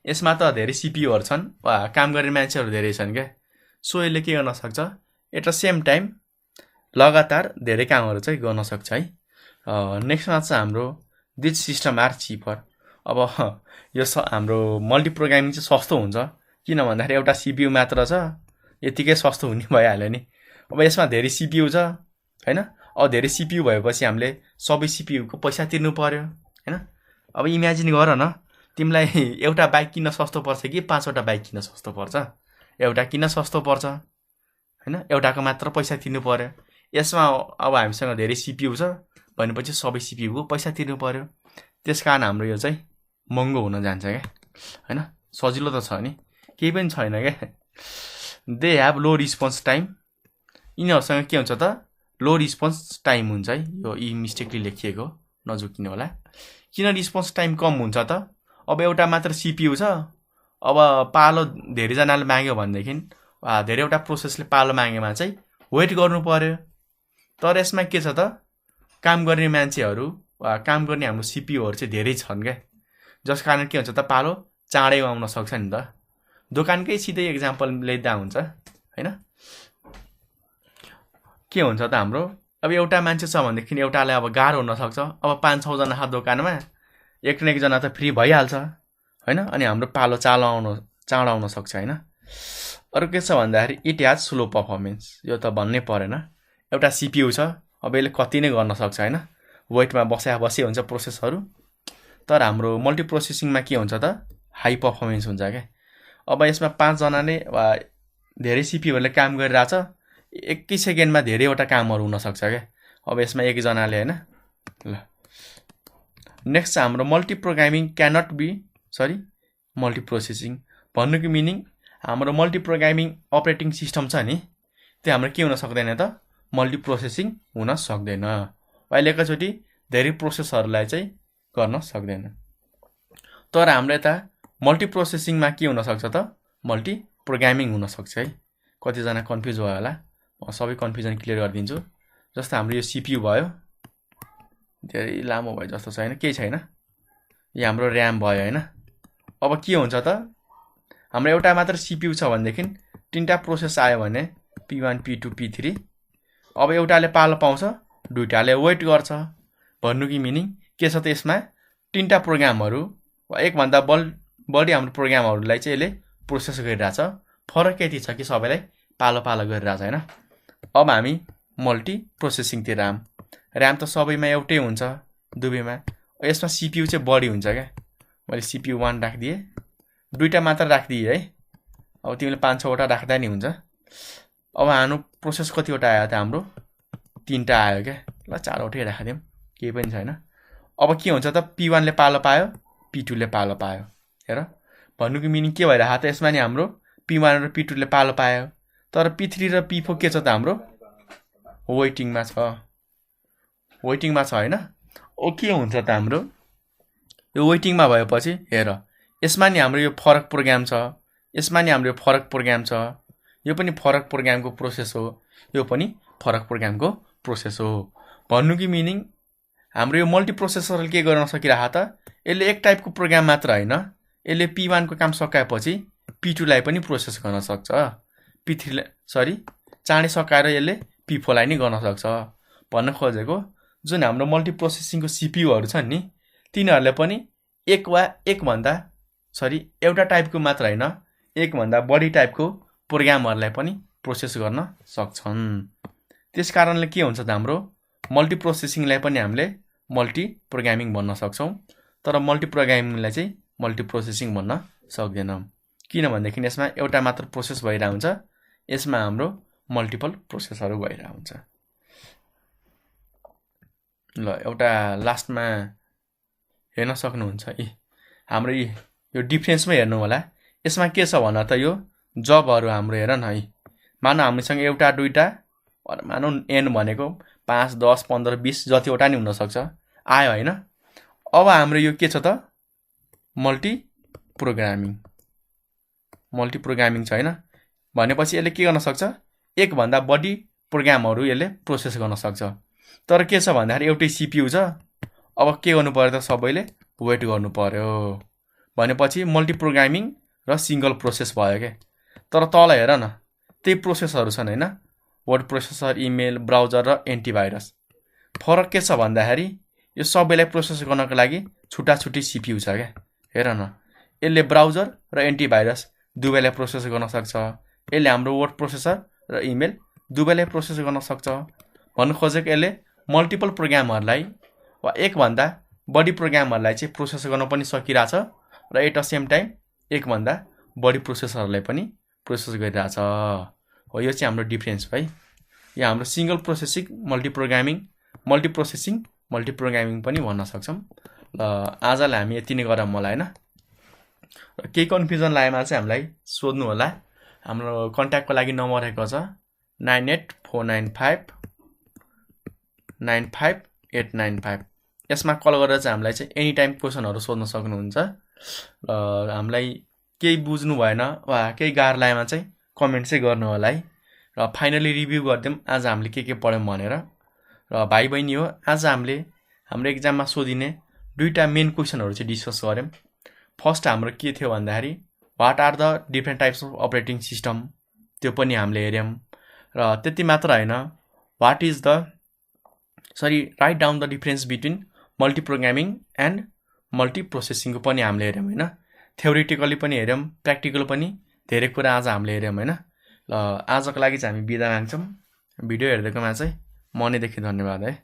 यसमा त धेरै सिपियुहरू छन् वा काम गर्ने मान्छेहरू धेरै छन् क्या। सो यसले के गर्न सक्छ, एट द सेम टाइम लगातार धेरै कामहरू चाहिँ गर्न सक्छ है। नेक्स्टमा चाहिँ हाम्रो दिस सिस्टम आर चिपर। अब यो हाम्रो मल्टिप्रोग्रामिङ चाहिँ सस्तो हुन्छ, किन भन्दाखेरि एउटा सिपियु मात्र छ, यतिकै सस्तो हुने भइहाल्यो नि। अब यसमा धेरै सिपियु छ होइन। अब धेरै सिपियु भएपछि हामीले सबै सिपियुको पैसा तिर्नु पर्यो होइन। अब इमेजिन गर न, तिमीलाई एउटा बाइक किन्न सस्तो पर्छ कि 5वटा बाइक किन्न सस्तो पर्छ? एउटा किन्न सस्तो पर्छ होइन, एउटाको मात्र पैसा तिर्नु पर्यो। यसमा अब हामीसँग धेरै सिपियु छ भनेपछि सबै सिपियुको पैसा तिर्नु पर्यो। त्यस कारण हाम्रो यो चाहिँ महँगो हुन जान्छ क्या होइन। सजिलो त छ नि, केही पनि छैन क्या। They have low response time. यिनीहरूसँग के हुन्छ त, लो रिस्पोन्स टाइम हुन्छ है। यो मिस्टेकली लेखिएको नझुकिनु होला। किन रिस्पोन्स टाइम कम हुन्छ त, अब एउटा मात्र सिपियु छ, अब पालो धेरैजनाले माग्यो भनेदेखि धेरैवटा प्रोसेसले पालो मागेमा चाहिँ वेट गर्नु पर्यो। तर यसमा के छ त, काम गर्ने मान्छेहरू वा काम गर्ने हाम्रो सिपियुहरू चाहिँ धेरै छन् क्या। जस कारण के हुन्छ त, पालो चाँडै आउन सक्छ नि त। दोकानकै सिधै एक्जाम्पल लिँदा हुन्छ होइन। के हुन्छ त हाम्रो, अब एउटा मान्छे छ भनेदेखि एउटालाई अब गाह्रो हुनसक्छ। अब 5-6 जना छ दोकानमा, एक न एकजना त फ्री भइहाल्छ होइन। अनि हाम्रो पालो चाँडो आउन सक्छ होइन। अरू के छ भन्दाखेरि इट ह्याज स्लो पर्फर्मेन्स। यो त भन्नै परेन, एउटा सिपियु छ, अब यसले कति नै गर्न सक्छ होइन। वेटमा बसी हुन्छ प्रोसेसहरू। तर हाम्रो मल्टिप्रोसेसिङमा के हुन्छ त, हाई पर्फर्मेन्स हुन्छ क्या। अब यसमा 5 जनाले वा धेरै सिपियुहरूले काम गरिरहेछ, एकै सेकेन्डमा धेरैवटा कामहरू हुनसक्छ क्या। अब यसमा एकजनाले होइन। ल, नेक्स्ट हाम्रो मल्टिप्रोग्रामिङ क्यानट बी मल्टिप्रोसेसिङ भन्नुको मिनिङ, हाम्रो मल्टिप्रोग्रामिङ अपरेटिङ सिस्टम छ नि, त्यो हाम्रो के हुन सक्दैन त, मल्टिप्रोसेसिङ हुन सक्दैन। अहिले एकैचोटि धेरै प्रोसेसहरूलाई चाहिँ गर्न सक्दैन। तर हाम्रो यता मल्टिप्रोसेसिङमा के हुनसक्छ त, मल्टिप्रोग्रामिङ हुनसक्छ है। कतिजना कन्फ्युज भयो होला, म सबै कन्फ्युजन क्लियर गरिदिन्छु। जस्तो हाम्रो यो सिपियु भयो, धेरै लामो भयो जस्तो छ होइन, केही छैन। यो हाम्रो ऱ्याम भयो होइन। अब के हुन्छ त, हाम्रो एउटा मात्र सिपियु छ भनेदेखि 3टा प्रोसेस आयो भने P1, P2, P3, अब एउटाले पालो पाउँछ, दुईटाले वेट गर्छ। भन्नुको मिनिङ के छ त, यसमा 3टा प्रोग्रामहरू वा एकभन्दा बढी हाम्रो प्रोग्रामहरूलाई चाहिँ यसले प्रोसेस गरिरहेछ। फरक यति छ कि सबैलाई पालो गरिरहेछ होइन। अब हामी मल्टी प्रोसेसिङतिर ऱ्याम त सबैमा एउटै हुन्छ दुवैमा। यसमा सिपियु चाहिँ बढी हुन्छ क्या। मैले सिपियु 1 राखिदिएँ, 2टा मात्र राखिदिएँ है। अब तिमीले 5-6वटा राख्दा नि हुन्छ। अब हाम्रो प्रोसेस कतिवटा आयो त, हाम्रो 3टा आयो क्या। ल, 4वटै राखिदिउँ, केही पनि छैन। अब के हुन्छ त, P1 ले पालो पायो, P2 ले पालो पायो। हेर, भन्नुको मिनिङ के भइरहेको त, यसमा नि हाम्रो P1 र P2 ले पालो पायो, तर P3 र P4 के छ त हाम्रो वेटिङमा छ हैन। ओ के हुन्छ त हाम्रो यो वेटिङमा भएपछि हेर यसमा नि हाम्रो यो फरक प्रोग्राम छ, यसमा नि हाम्रो यो फरक प्रोग्राम छ, यो पनि फरक प्रोग्रामको प्रोसेस हो, यो पनि फरक प्रोग्रामको प्रोसेस हो। भन्नु कि मिनिङ हाम्रो यो मल्टिप्रोसेसरले के गर्न सकिरहेको त यसले एक टाइपको प्रोग्राम मात्र हैन, यसले P1 को काम सकाएपछि P2 लाई पनि प्रोसेस गर्न सक्छ, P3 लाई चाँडै सकाएर यसले P4 लाई नि गर्न सक्छ। भन्न खोजेको जुन हाम्रो मल्टिप्रोसेसिङको सीपीयूहरु छन् नि तिनीहरुले पनि एउटा टाइपको मात्र हैन, एक भन्दा बढी टाइपको प्रोग्रामहरुलाई पनि प्रोसेस गर्न सक्छन्। त्यसकारणले के हुन्छ त हाम्रो मल्टिप्रोसेसिङलाई पनि हामीले मल्टी प्रोग्रामिङ भन्न सक्छौं, तर मल्टी प्रोग्रामिङलाई चाहिँ मल्टी प्रोसेसिङ भन्न सक्दैनौं। किनभनेदेखि यसमा एउटा मात्र प्रोसेस भइरा हुन्छ, यसमा हाम्रो मल्टिपल प्रोसेसहरु भइरा हुन्छ। ल एउटा लास्टमा हेर्न सक्नुहुन्छ हाम्रो यो डिफरेन्समा हेर्नु होला। यसमा के छ भन्न त यो जबहरु हाम्रो हेर न मानौ हामीसँग एउटा दुईटा मानौ n भनेको 5 10 15 20 जतिवटा नि हुन सक्छ आयो हैन। अब हाम्रो यो के छ त मल्टी प्रोग्रामिङ छ हैन। भनेपछि यसले के गर्न सक्छ एक भन्दा बढी प्रोग्रामहरु यसले प्रोसेस गर्न सक्छ। तर के छ भन्दाखेरि एउटै सीपीयू छ, अब के गर्नु पर्यो त सबैले वेट गर्नु पर्यो। भनेपछि मल्टी प्रोग्रामिङ र सिंगल प्रोसेस भयो के। तर तल हेर न त्यही प्रोसेसहरु छन् हैन, वर्ड प्रोसेसर, इमेल, ब्राउजर र एन्टिभाइरस। फरक के छ भन्दाखेरि यो सबैलाई प्रोसेस गर्नको लागि छुट्टा छुट्टी सीपीयू छ के। हेर न यसले ब्राउजर र एन्टिभाइरस दुवैलाई प्रोसेस गर्न सक्छ, यसले हाम्रो वर्ड प्रोसेसर र इमेल दुवैलाई प्रोसेस गर्न सक्छ। भन्नु खोजेको यसले मल्टिपल प्रोग्रामहरुलाई वा एक भन्दा बढी प्रोग्रामहरुलाई चाहिँ प्रोसेस गर्न पनि सकिराछ र एट द सेम टाइम एक भन्दा बढी प्रोसेसरलाई पनि प्रोसेस गरिराछ। हो यो चाहिँ हाम्रो डिफरेन्स भाइ। यो हाम्रो सिंगल प्रोसेसिङ मल्टी प्रोग्रामिङ पनि भन्न सक्छौं। ल आजलाई हामी यति नै गरौँ होला हैन। केही कन्फ्युजन लागेमा चाहिँ हामीलाई सोध्नु होला। हाम्रो कन्ट्याक्टको लागि नम्बर रहेको छ 9849595895। यसमा कल गरेर चाहिँ हामीलाई चाहिँ एनी टाइम क्वेशनहरु सोध्न सक्नुहुन्छ। हामीलाई केही बुझ्नु भएन वा केही गाह्रो लागेमा चाहिँ कमेन्ट चाहिँ गर्नु होला है। र फाइनली रिभ्यु गर्दियौं आज हामीले के पढ्यौं भनेर। र भाइ बहिनी हो आज हामीले हाम्रो एक्जाममा सोधिने दुईटा मेन क्वेशनहरु चाहिँ डिस्कस गर्यौं। फर्स्ट हाम्रो के थियो भन्दाखेरि what are the different types of operating system, त्यो पनि हामीले हेर्यौं। र त्यति मात्र हैन write down the difference between multi programming and multi processing को पनि हामीले हेर्यौं हैन। थ्योरेटिकली पनि हेर्यौं, प्र्याक्टिकल पनि धेरै कुरा आज हामीले हेर्यौं हैन। ल आजको लागि चाहिँ हामी बिदा माग्छौं। भिडियो हेर्दैकोमा चाहिँ मनैदेखि धन्यवाद है।